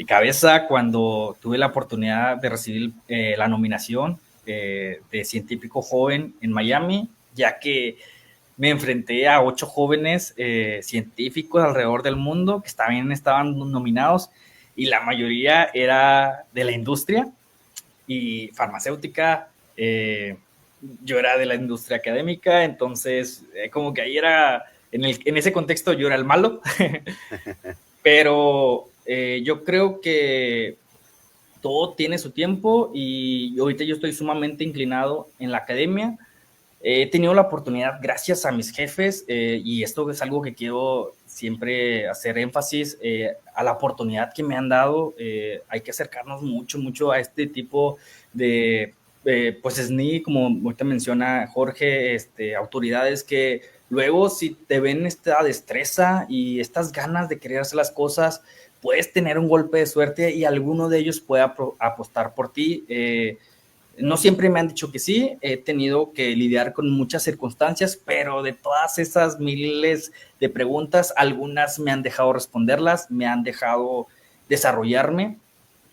cabeza cuando tuve la oportunidad de recibir la nominación de científico joven en Miami, ya que me enfrenté a 8 jóvenes científicos alrededor del mundo que también estaban nominados y la mayoría era de la industria y farmacéutica. Yo era de la industria académica, entonces como que ahí era, en ese contexto yo era el malo, pero yo creo que todo tiene su tiempo y ahorita yo estoy sumamente inclinado en la academia. He tenido la oportunidad, gracias a mis jefes, y esto es algo que quiero siempre hacer énfasis, a la oportunidad que me han dado. Hay que acercarnos mucho, mucho a este tipo de, pues SNI, como ahorita menciona Jorge, autoridades que luego si te ven esta destreza y estas ganas de querer hacer las cosas, puedes tener un golpe de suerte y alguno de ellos puede apostar por ti. No siempre me han dicho que sí, he tenido que lidiar con muchas circunstancias, pero de todas esas miles de preguntas, algunas me han dejado responderlas, me han dejado desarrollarme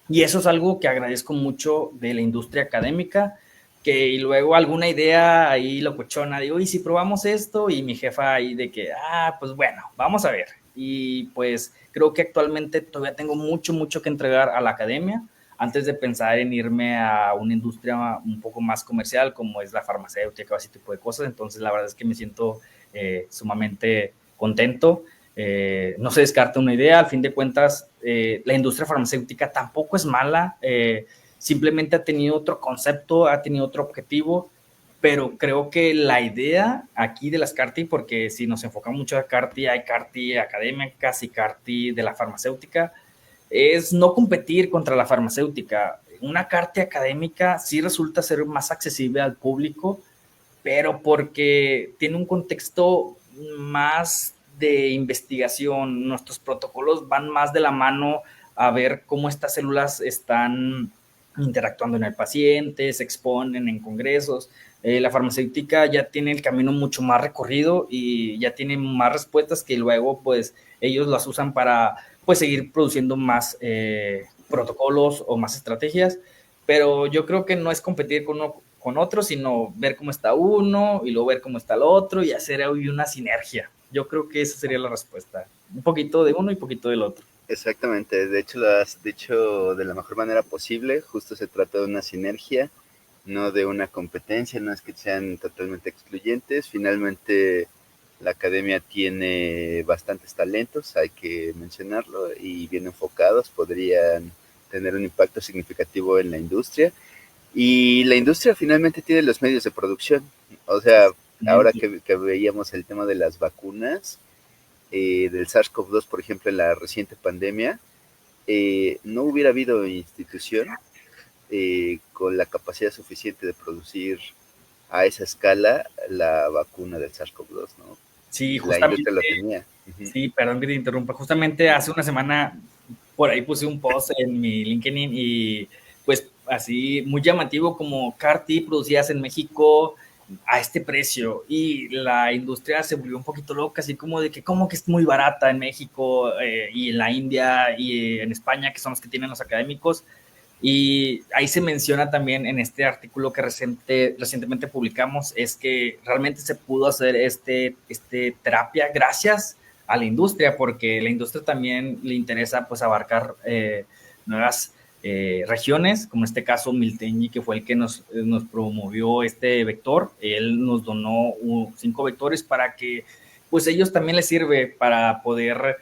y eso es algo que agradezco mucho de la industria académica, que y luego alguna idea ahí locochona, digo, ¿y si probamos esto? Y mi jefa ahí de que, pues bueno, vamos a ver. Y pues creo que actualmente todavía tengo mucho, mucho que entregar a la academia antes de pensar en irme a una industria un poco más comercial como es la farmacéutica o ese tipo de cosas. Entonces la verdad es que me siento sumamente contento. No se descarta una idea, al fin de cuentas, la industria farmacéutica tampoco es mala, simplemente ha tenido otro concepto, ha tenido otro objetivo, pero creo que la idea aquí de las CAR-T, porque si nos enfocamos mucho a CAR-T, hay CAR-T académicas y CAR-T de la farmacéutica, es no competir contra la farmacéutica. Una CAR-T académica sí resulta ser más accesible al público, pero porque tiene un contexto más de investigación. Nuestros protocolos van más de la mano a ver cómo estas células están interactuando en el paciente, se exponen en congresos. La farmacéutica ya tiene el camino mucho más recorrido y ya tiene más respuestas que luego pues ellos las usan para pues seguir produciendo más protocolos o más estrategias, pero yo creo que no es competir con otro, sino ver cómo está uno y luego ver cómo está el otro y hacer hoy una sinergia. Yo creo que esa sería la respuesta. Un poquito de uno y poquito del otro. Exactamente, de hecho lo has dicho de la mejor manera posible, justo se trata de una sinergia, no de una competencia, no es que sean totalmente excluyentes, finalmente la academia tiene bastantes talentos, hay que mencionarlo, y bien enfocados podrían tener un impacto significativo en la industria, y la industria finalmente tiene los medios de producción, o sea, ahora que veíamos el tema de las vacunas, del SARS-CoV-2, por ejemplo, en la reciente pandemia, no hubiera habido institución con la capacidad suficiente de producir a esa escala la vacuna del SARS-CoV-2, ¿no? Sí, La industria lo justamente, tenía. Uh-huh. sí, perdón que te interrumpa. Justamente hace una semana por ahí puse un post en mi LinkedIn y pues así muy llamativo como CAR-T producidas en México a este precio y la industria se volvió un poquito loca, así como de que como que es muy barata en México y en la India y en España, que son los que tienen los académicos. Y ahí se menciona también en este artículo que recientemente publicamos, es que realmente se pudo hacer terapia gracias a la industria, porque la industria también le interesa pues abarcar nuevas regiones, como en este caso Miltenyi, que fue el que nos promovió este vector. Él nos donó 5 vectores para que pues ellos también les sirve para poder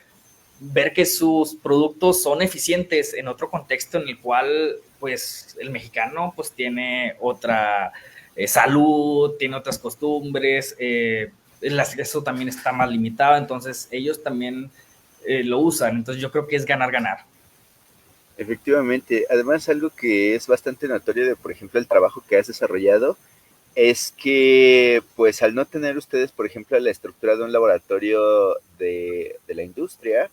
ver que sus productos son eficientes en otro contexto en el cual pues el mexicano pues tiene otra salud, tiene otras costumbres, el acceso también está más limitado, entonces ellos también lo usan, entonces yo creo que es ganar, ganar. Efectivamente, además algo que es bastante notorio de, por ejemplo, el trabajo que has desarrollado, es que, pues al no tener ustedes, por ejemplo, la estructura de un laboratorio de la industria,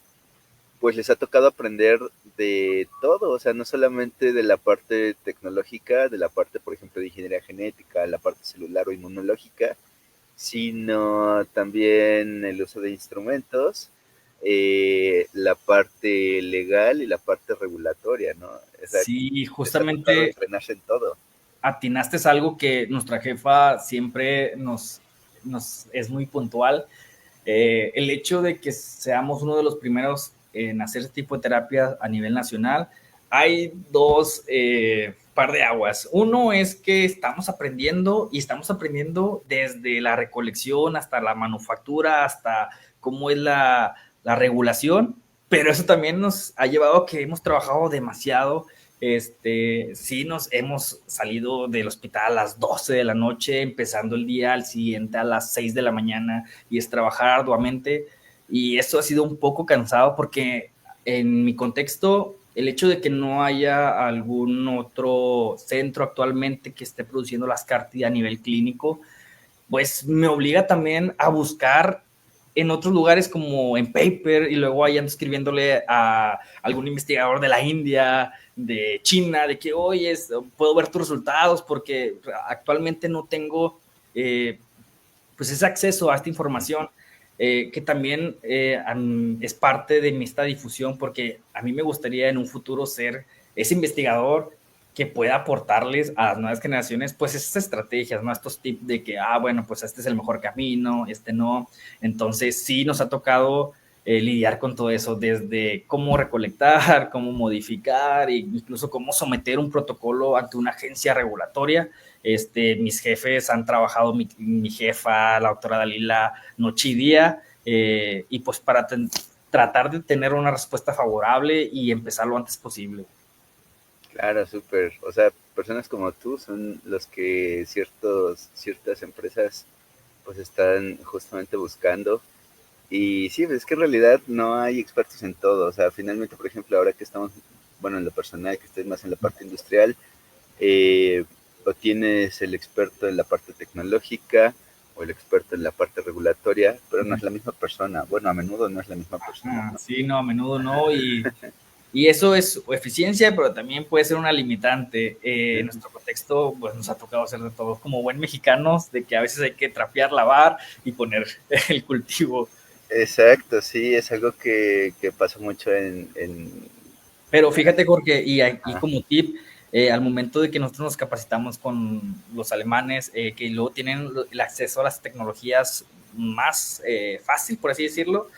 pues les ha tocado aprender de todo, o sea, no solamente de la parte tecnológica, de la parte, por ejemplo, de ingeniería genética, la parte celular o inmunológica, sino también el uso de instrumentos, la parte legal y la parte regulatoria, ¿no? O sea, Sí, les ha tocado justamente entrenarse en todo. atinaste es algo que nuestra jefa siempre nos es muy puntual. El hecho de que seamos uno de los primeros en hacer este tipo de terapia a nivel nacional, hay dos par de aguas. Uno es que estamos aprendiendo y estamos aprendiendo desde la recolección hasta la manufactura, hasta cómo es la regulación, pero eso también nos ha llevado a que hemos trabajado demasiado. Sí, nos hemos salido del hospital a las 12 de la noche, empezando el día al siguiente a las 6 de la mañana, y es trabajar arduamente. Y esto ha sido un poco cansado porque en mi contexto, el hecho de que no haya algún otro centro actualmente que esté produciendo las CAR-T a nivel clínico, pues me obliga también a buscar en otros lugares como en paper, y luego ahí ando escribiéndole a algún investigador de la India, de China, de que, oye, puedo ver tus resultados porque actualmente no tengo pues ese acceso a esta información, que también es parte de esta difusión, porque a mí me gustaría en un futuro ser ese investigador que pueda aportarles a las nuevas generaciones, pues esas estrategias, ¿no? Estos tips de que, bueno, pues este es el mejor camino, este no. Entonces sí nos ha tocado lidiar con todo eso, desde cómo recolectar, cómo modificar, e incluso cómo someter un protocolo ante una agencia regulatoria. Mis jefes han trabajado, mi jefa, la doctora Dalila, noche y día, y pues para tratar de tener una respuesta favorable y empezar lo antes posible. Claro, súper. O sea, personas como tú son los que ciertas empresas pues están justamente buscando. Y sí, es que en realidad no hay expertos en todo. O sea, finalmente, por ejemplo, ahora que estamos, bueno, en lo personal, que estoy más en la parte industrial, eh, o tienes el experto en la parte tecnológica o el experto en la parte regulatoria, pero no es la misma persona. Bueno, a menudo no es la misma persona, ¿no? Sí, no, a menudo no, y eso es eficiencia, pero también puede ser una limitante. En nuestro contexto, pues nos ha tocado hacer de todo como buen mexicanos, de que a veces hay que trapear, lavar y poner el cultivo. Exacto, sí, es algo que pasa mucho Pero fíjate, Jorge, y ajá, como tip, al momento de que nosotros nos capacitamos con los alemanes, que luego tienen el acceso a las tecnologías más fácil, por así decirlo,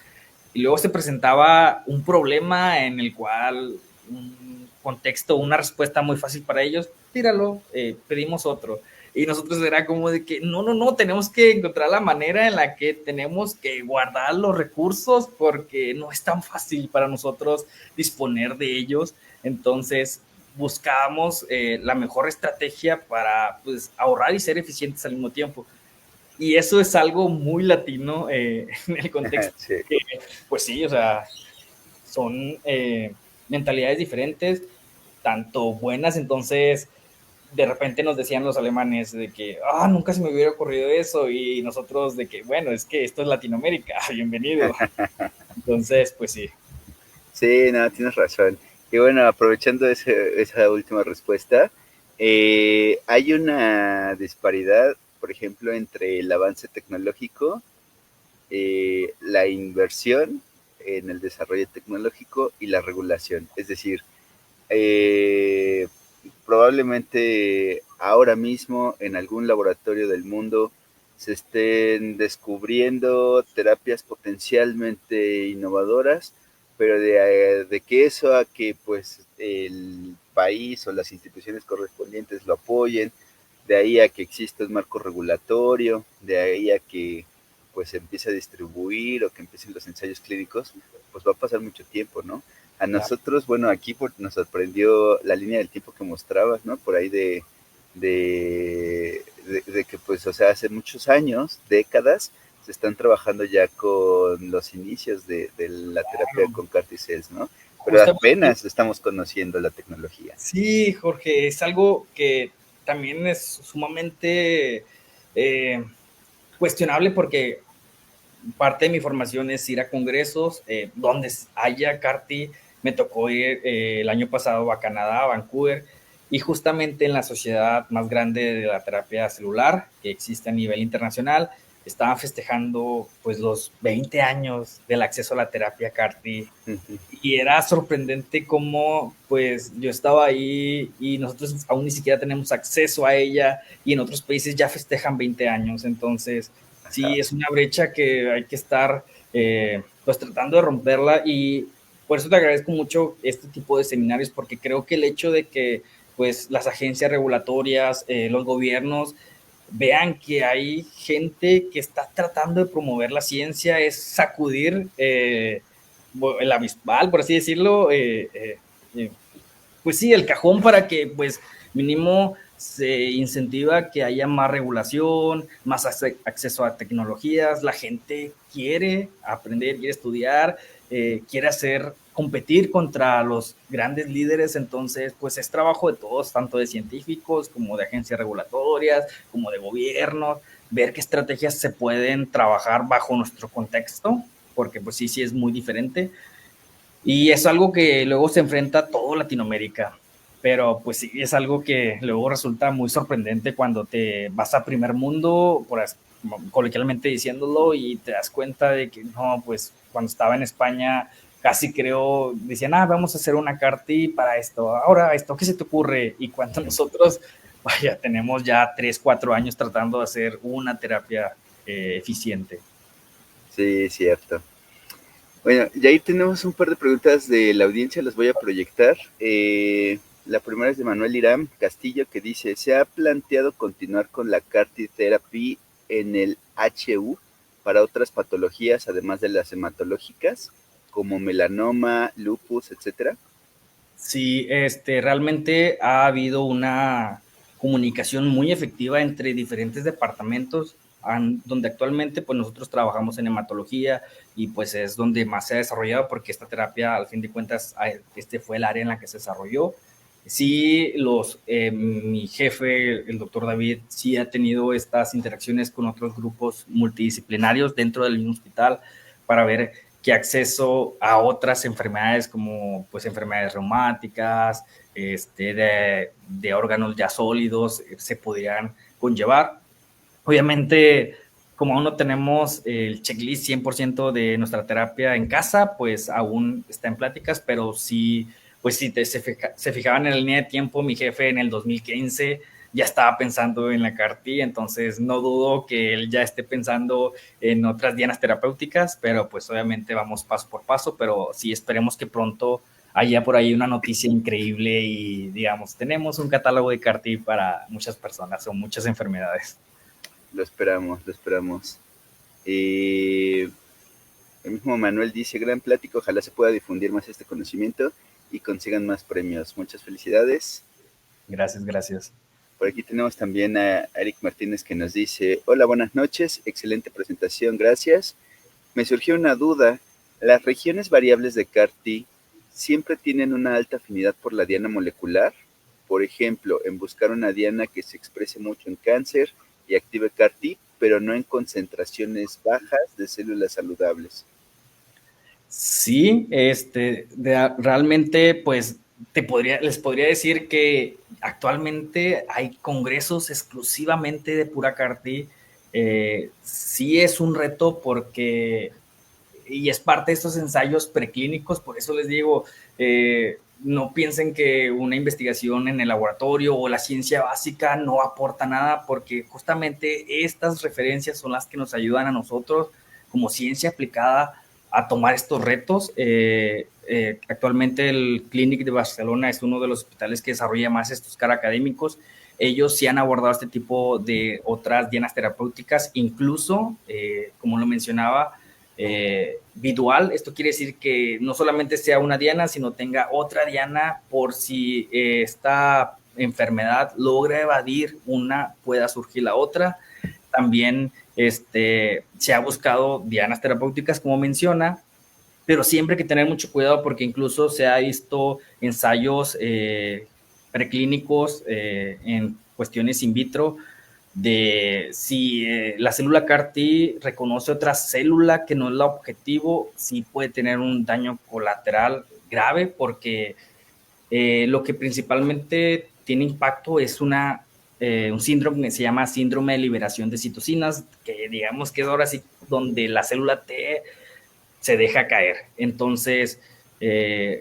y luego se presentaba un problema en el cual un contexto, una respuesta muy fácil para ellos, tíralo, pedimos otro. Y nosotros era como de que no, tenemos que encontrar la manera en la que tenemos que guardar los recursos porque no es tan fácil para nosotros disponer de ellos. Entonces buscábamos la mejor estrategia para pues, ahorrar y ser eficientes al mismo tiempo. Y eso es algo muy latino en el contexto. sí, Que, pues sí, o sea, son mentalidades diferentes, tanto buenas. Entonces de repente nos decían los alemanes de que, nunca se me hubiera ocurrido eso, y nosotros de que, bueno, es que esto es Latinoamérica, bienvenido. Entonces, pues sí. sí, no, tienes razón. Y bueno, aprovechando esa última respuesta, hay una disparidad, por ejemplo, entre el avance tecnológico, la inversión en el desarrollo tecnológico y la regulación. Es decir, eh, probablemente ahora mismo en algún laboratorio del mundo se estén descubriendo terapias potencialmente innovadoras, pero de que eso a que pues el país o las instituciones correspondientes lo apoyen, de ahí a que exista un marco regulatorio, de ahí a que pues se empiece a distribuir o que empiecen los ensayos clínicos, pues va a pasar mucho tiempo, ¿no? A nosotros, bueno, aquí nos sorprendió la línea del tiempo que mostrabas, ¿no? Por ahí de que, pues, o sea, hace muchos años, décadas, se están trabajando ya con los inicios de la terapia con CAR-T-cells, ¿no? Pero Justamente, apenas estamos conociendo la tecnología. sí, Jorge, es algo que también es sumamente cuestionable porque parte de mi formación es ir a congresos donde haya CAR-T. Me tocó ir el año pasado a Canadá, a Vancouver, y justamente en la sociedad más grande de la terapia celular que existe a nivel internacional, estaban festejando pues los 20 años del acceso a la terapia CAR-T. Y era sorprendente cómo pues yo estaba ahí y nosotros aún ni siquiera tenemos acceso a ella, y en otros países ya festejan 20 años. Entonces sí, es una brecha que hay que estar pues tratando de romperla, y por eso te agradezco mucho este tipo de seminarios, porque creo que el hecho de que pues las agencias regulatorias, los gobiernos vean que hay gente que está tratando de promover la ciencia, es sacudir el avispal, por así decirlo, pues sí, el cajón, para que pues mínimo se incentiva que haya más regulación, más acceso a tecnologías. La gente quiere aprender, quiere estudiar, quiere competir contra los grandes líderes. Entonces pues es trabajo de todos, tanto de científicos como de agencias regulatorias, como de gobiernos, ver qué estrategias se pueden trabajar bajo nuestro contexto, porque pues sí es muy diferente. Y es algo que luego se enfrenta a todo Latinoamérica, pero pues sí, es algo que luego resulta muy sorprendente cuando te vas a primer mundo, coloquialmente diciéndolo, y te das cuenta de que no, pues cuando estaba en España casi creo, decían, vamos a hacer una CAR-T para esto, ahora esto, ¿qué se te ocurre? Y cuando nosotros, vaya, tenemos ya 3, 4 años tratando de hacer una terapia eficiente. Sí, cierto. Bueno, y ahí tenemos un par de preguntas de la audiencia, las voy a proyectar. La primera es de Manuel Irán Castillo, que dice, ¿se ha planteado continuar con la CAR-T therapy en el HU para otras patologías, además de las hematológicas, como melanoma, lupus, etcétera? Sí, realmente ha habido una comunicación muy efectiva entre diferentes departamentos, donde actualmente pues nosotros trabajamos en hematología, y pues es donde más se ha desarrollado, porque esta terapia al fin de cuentas este fue el área en la que se desarrolló. Sí, mi jefe, el doctor David, sí ha tenido estas interacciones con otros grupos multidisciplinarios dentro del mismo hospital para ver qué acceso a otras enfermedades, como pues enfermedades reumáticas, de órganos ya sólidos, se podrían conllevar. Obviamente, como aún no tenemos el checklist 100% de nuestra terapia en casa, pues aún está en pláticas, pero sí, pues si se fijaban en la línea de tiempo, mi jefe en el 2015 ya estaba pensando en la CAR-T, entonces no dudo que él ya esté pensando en otras dianas terapéuticas, pero pues obviamente vamos paso por paso, pero sí esperemos que pronto haya por ahí una noticia increíble y digamos, tenemos un catálogo de CAR-T para muchas personas o muchas enfermedades. Lo esperamos, lo esperamos. El mismo Manuel dice, gran plático, ojalá se pueda difundir más este conocimiento y consigan más premios. Muchas felicidades. Gracias, gracias. Por aquí tenemos también a Eric Martínez, que nos dice, hola, buenas noches, excelente presentación, gracias. Me surgió una duda, ¿las regiones variables de CAR-T siempre tienen una alta afinidad por la diana molecular? Por ejemplo, en buscar una diana que se exprese mucho en cáncer y active CAR-T, pero no en concentraciones bajas de células saludables. Sí, realmente, pues les podría decir que actualmente hay congresos exclusivamente de pura CAR-T. Sí es un reto, porque y es parte de estos ensayos preclínicos, por eso les digo, no piensen que una investigación en el laboratorio o la ciencia básica no aporta nada, porque justamente estas referencias son las que nos ayudan a nosotros como ciencia aplicada a tomar estos retos. Actualmente el Clínic de Barcelona es uno de los hospitales que desarrolla más estos CAR académicos. Ellos sí han abordado este tipo de otras dianas terapéuticas, incluso, como lo mencionaba, bidual. Esto quiere decir que no solamente sea una diana, sino tenga otra diana por si esta enfermedad logra evadir una, pueda surgir la otra. También se ha buscado dianas terapéuticas, como menciona, pero siempre hay que tener mucho cuidado, porque incluso se ha visto ensayos preclínicos en cuestiones in vitro de si la célula CAR-T reconoce otra célula que no es la objetivo, sí puede tener un daño colateral grave, porque lo que principalmente tiene impacto es un síndrome que se llama síndrome de liberación de citocinas, que digamos que es ahora sí donde la célula T se deja caer. Entonces,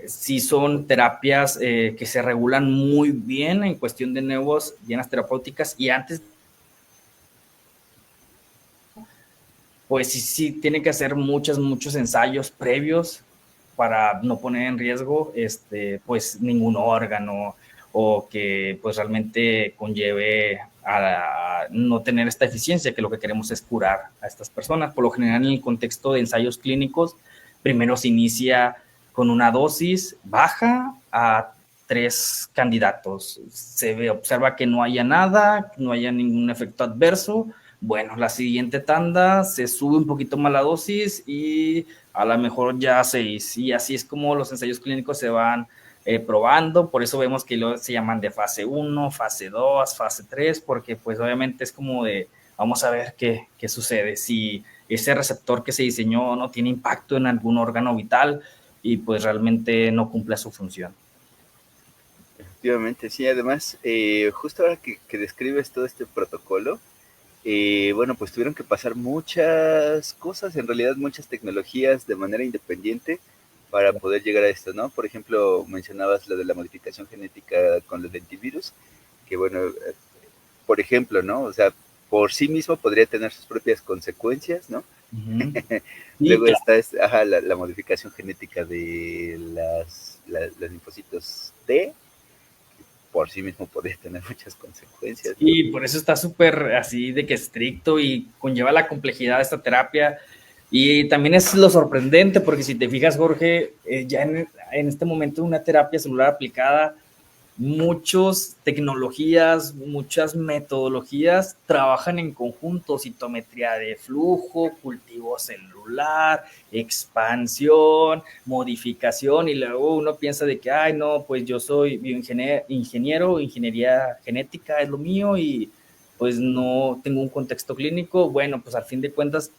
sí son terapias que se regulan muy bien en cuestión de nuevos llenas terapéuticas, y antes, pues sí tiene que hacer muchos ensayos previos para no poner en riesgo pues ningún órgano, o que pues realmente conlleve a no tener esta eficiencia, que lo que queremos es curar a estas personas. Por lo general, en el contexto de ensayos clínicos, primero se inicia con una dosis baja a 3 candidatos. Observa que no haya nada, no haya ningún efecto adverso. Bueno, la siguiente tanda se sube un poquito más la dosis y a lo mejor ya 6. Y así es como los ensayos clínicos se van probando. Por eso vemos que se llaman de fase 1, fase 2, fase 3, porque pues obviamente es como de, vamos a ver qué sucede, si ese receptor que se diseñó no tiene impacto en algún órgano vital y pues realmente no cumple su función. Efectivamente, sí. Además, justo ahora que describes todo este protocolo, bueno, pues tuvieron que pasar muchas cosas, en realidad muchas tecnologías de manera independiente para poder llegar a esto, ¿no? Por ejemplo, mencionabas lo de la modificación genética con los lentivirus, que bueno, por ejemplo, ¿no? O sea, por sí mismo podría tener sus propias consecuencias, ¿no? Uh-huh. Sí, Luego claro. está la modificación genética de los linfocitos T, por sí mismo podría tener muchas consecuencias, ¿no? Y por eso está súper así de que estricto y conlleva la complejidad de esta terapia. Y también es lo sorprendente, porque si te fijas, Jorge, ya en este momento una terapia celular aplicada, muchas tecnologías, muchas metodologías trabajan en conjunto: citometría de flujo, cultivo celular, expansión, modificación, y luego uno piensa de que, ay, no, pues yo soy bioingeniero, ingeniería genética es lo mío y pues no tengo un contexto clínico. Bueno, pues al fin de cuentas,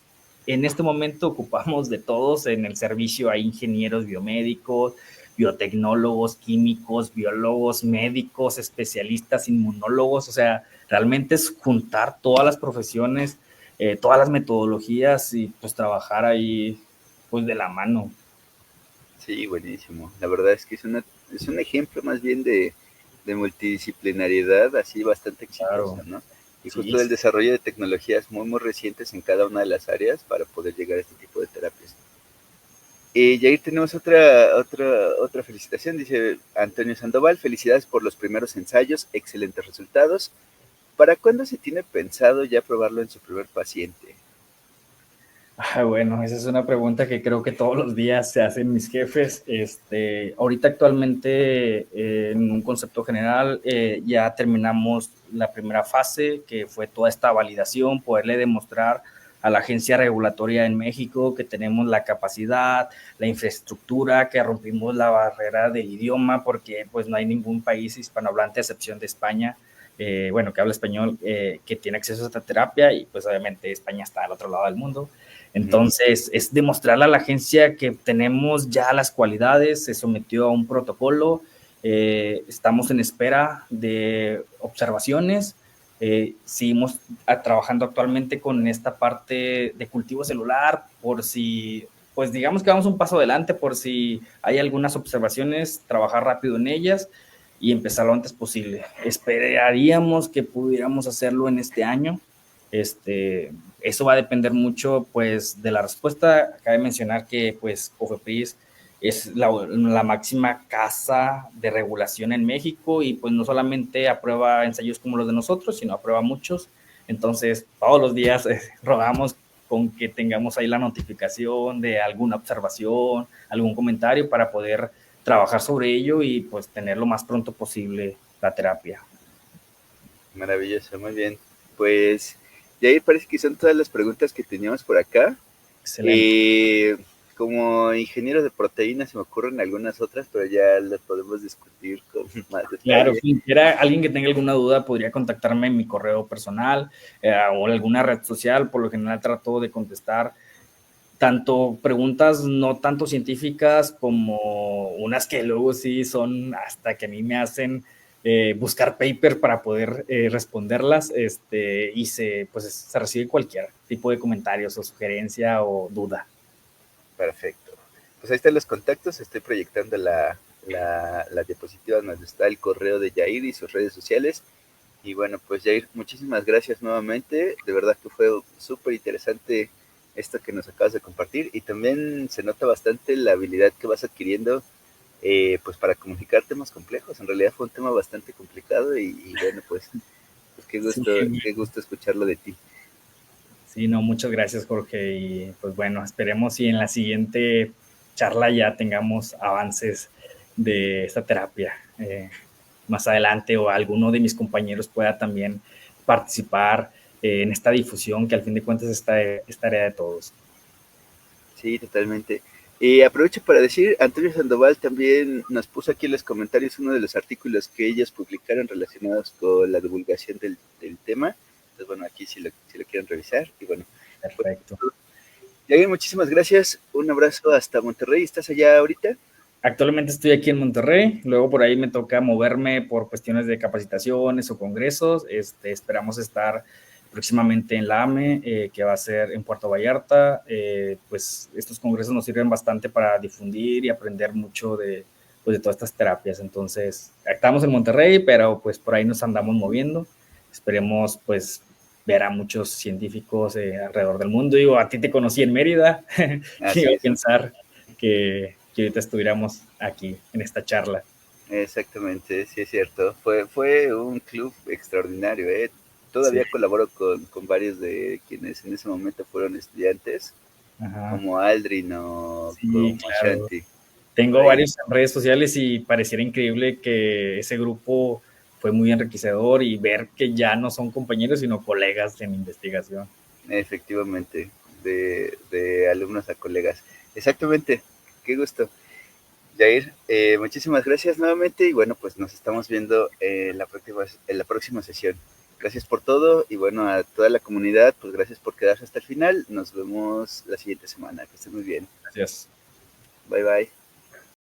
en este momento ocupamos de todos en el servicio. Hay ingenieros biomédicos, biotecnólogos, químicos, biólogos, médicos, especialistas, inmunólogos. O sea, realmente es juntar todas las profesiones, todas las metodologías, y pues trabajar ahí pues de la mano. Sí, buenísimo. La verdad es que es un ejemplo más bien de multidisciplinariedad así bastante exitosa, Claro, ¿no? Y sí, justo del sí. desarrollo de tecnologías muy recientes en cada una de las áreas para poder llegar a este tipo de terapias. Y ahí tenemos otra felicitación. Dice Antonio Sandoval: felicidades por los primeros ensayos, excelentes resultados. ¿Para cuándo se tiene pensado ya probarlo en su primer paciente? Bueno, esa es una pregunta que creo que todos los días se hacen mis jefes. Ahorita actualmente, en un concepto general, ya terminamos la primera fase, que fue toda esta validación, poderle demostrar a la agencia regulatoria en México que tenemos la capacidad, la infraestructura, que rompimos la barrera del idioma, porque pues no hay ningún país hispanohablante, a excepción de España, bueno, que habla español, que tiene acceso a esta terapia, y pues obviamente España está al otro lado del mundo. Ujú. Entonces, es demostrarle a la agencia que tenemos ya las cualidades. Se sometió a un protocolo, estamos en espera de observaciones. Seguimos trabajando actualmente con esta parte de cultivo celular, por si, pues digamos que vamos un paso adelante, por si hay algunas observaciones, trabajar rápido en ellas y empezar lo antes posible. Esperaríamos que pudiéramos hacerlo en este año. Eso va a depender mucho pues de la respuesta. Cabe mencionar que pues COFEPRIS es la máxima casa de regulación en México, y pues no solamente aprueba ensayos como los de nosotros, sino aprueba muchos. Entonces todos los días rogamos con que tengamos ahí la notificación de alguna observación, algún comentario, para poder trabajar sobre ello y pues tener lo más pronto posible la terapia. Maravilloso, muy bien. Pues, y ahí parece que son todas las preguntas que teníamos por acá. Excelente. Eh, como ingeniero de proteínas se me ocurren algunas otras, pero ya las podemos discutir con más Claro, detalle. si quiera alguien que tenga alguna duda, podría contactarme en mi correo personal o alguna red social. Por lo general trato de contestar tanto preguntas no tanto científicas como unas que luego sí son hasta que a mí me hacen buscar paper para poder responderlas, y pues se recibe cualquier tipo de comentarios o sugerencia o duda. Perfecto. Pues ahí están los contactos, estoy proyectando la diapositiva donde está el correo de Jair y sus redes sociales. Y bueno, pues Jair, muchísimas gracias nuevamente. De verdad que fue súper interesante esto que nos acabas de compartir y también se nota bastante la habilidad que vas adquiriendo pues para comunicar temas complejos. En realidad fue un tema bastante complicado y bueno, pues Sí, qué gusto escucharlo de ti. sí, no, muchas gracias, Jorge. Y pues bueno, esperemos si en la siguiente charla ya tengamos avances de esta terapia más adelante o alguno de mis compañeros pueda también participar en esta difusión que al fin de cuentas es tarea de todos. Sí, totalmente. Aprovecho para decir, Antonio Sandoval también nos puso aquí en los comentarios uno de los artículos que ellos publicaron relacionados con la divulgación del tema. Entonces, bueno, aquí si lo quieren revisar. Y bueno, pues, Perfecto. Yair, muchísimas gracias. Un abrazo hasta Monterrey. ¿Estás allá ahorita? Actualmente estoy aquí en Monterrey, luego por ahí me toca moverme por cuestiones de capacitaciones o congresos. Esperamos estar próximamente en la AME, que va a ser en Puerto Vallarta. Pues estos congresos nos sirven bastante para difundir y aprender mucho pues, de todas estas terapias. Entonces, estamos en Monterrey, pero pues por ahí nos andamos moviendo. Esperemos pues ver a muchos científicos alrededor del mundo. Digo, a ti te conocí en Mérida, que iba Así a es. pensar que ahorita estuviéramos aquí en esta charla. Exactamente, sí es cierto. Fue un club extraordinario, ¿eh? Sí, Todavía colaboro con varios de quienes en ese momento fueron estudiantes, ajá, como Aldrin o sí, como claro. Shanti. Por Tengo ahí. varios en redes sociales y pareciera increíble que ese grupo fue muy enriquecedor y ver que ya no son compañeros, sino colegas en investigación. Efectivamente, de alumnos a colegas. Exactamente, qué gusto. Jair, muchísimas gracias nuevamente y bueno, pues nos estamos viendo en la próxima sesión. Gracias por todo y bueno, a toda la comunidad, pues gracias por quedarse hasta el final. Nos vemos la siguiente semana. Que estén muy bien. Gracias. Bye bye.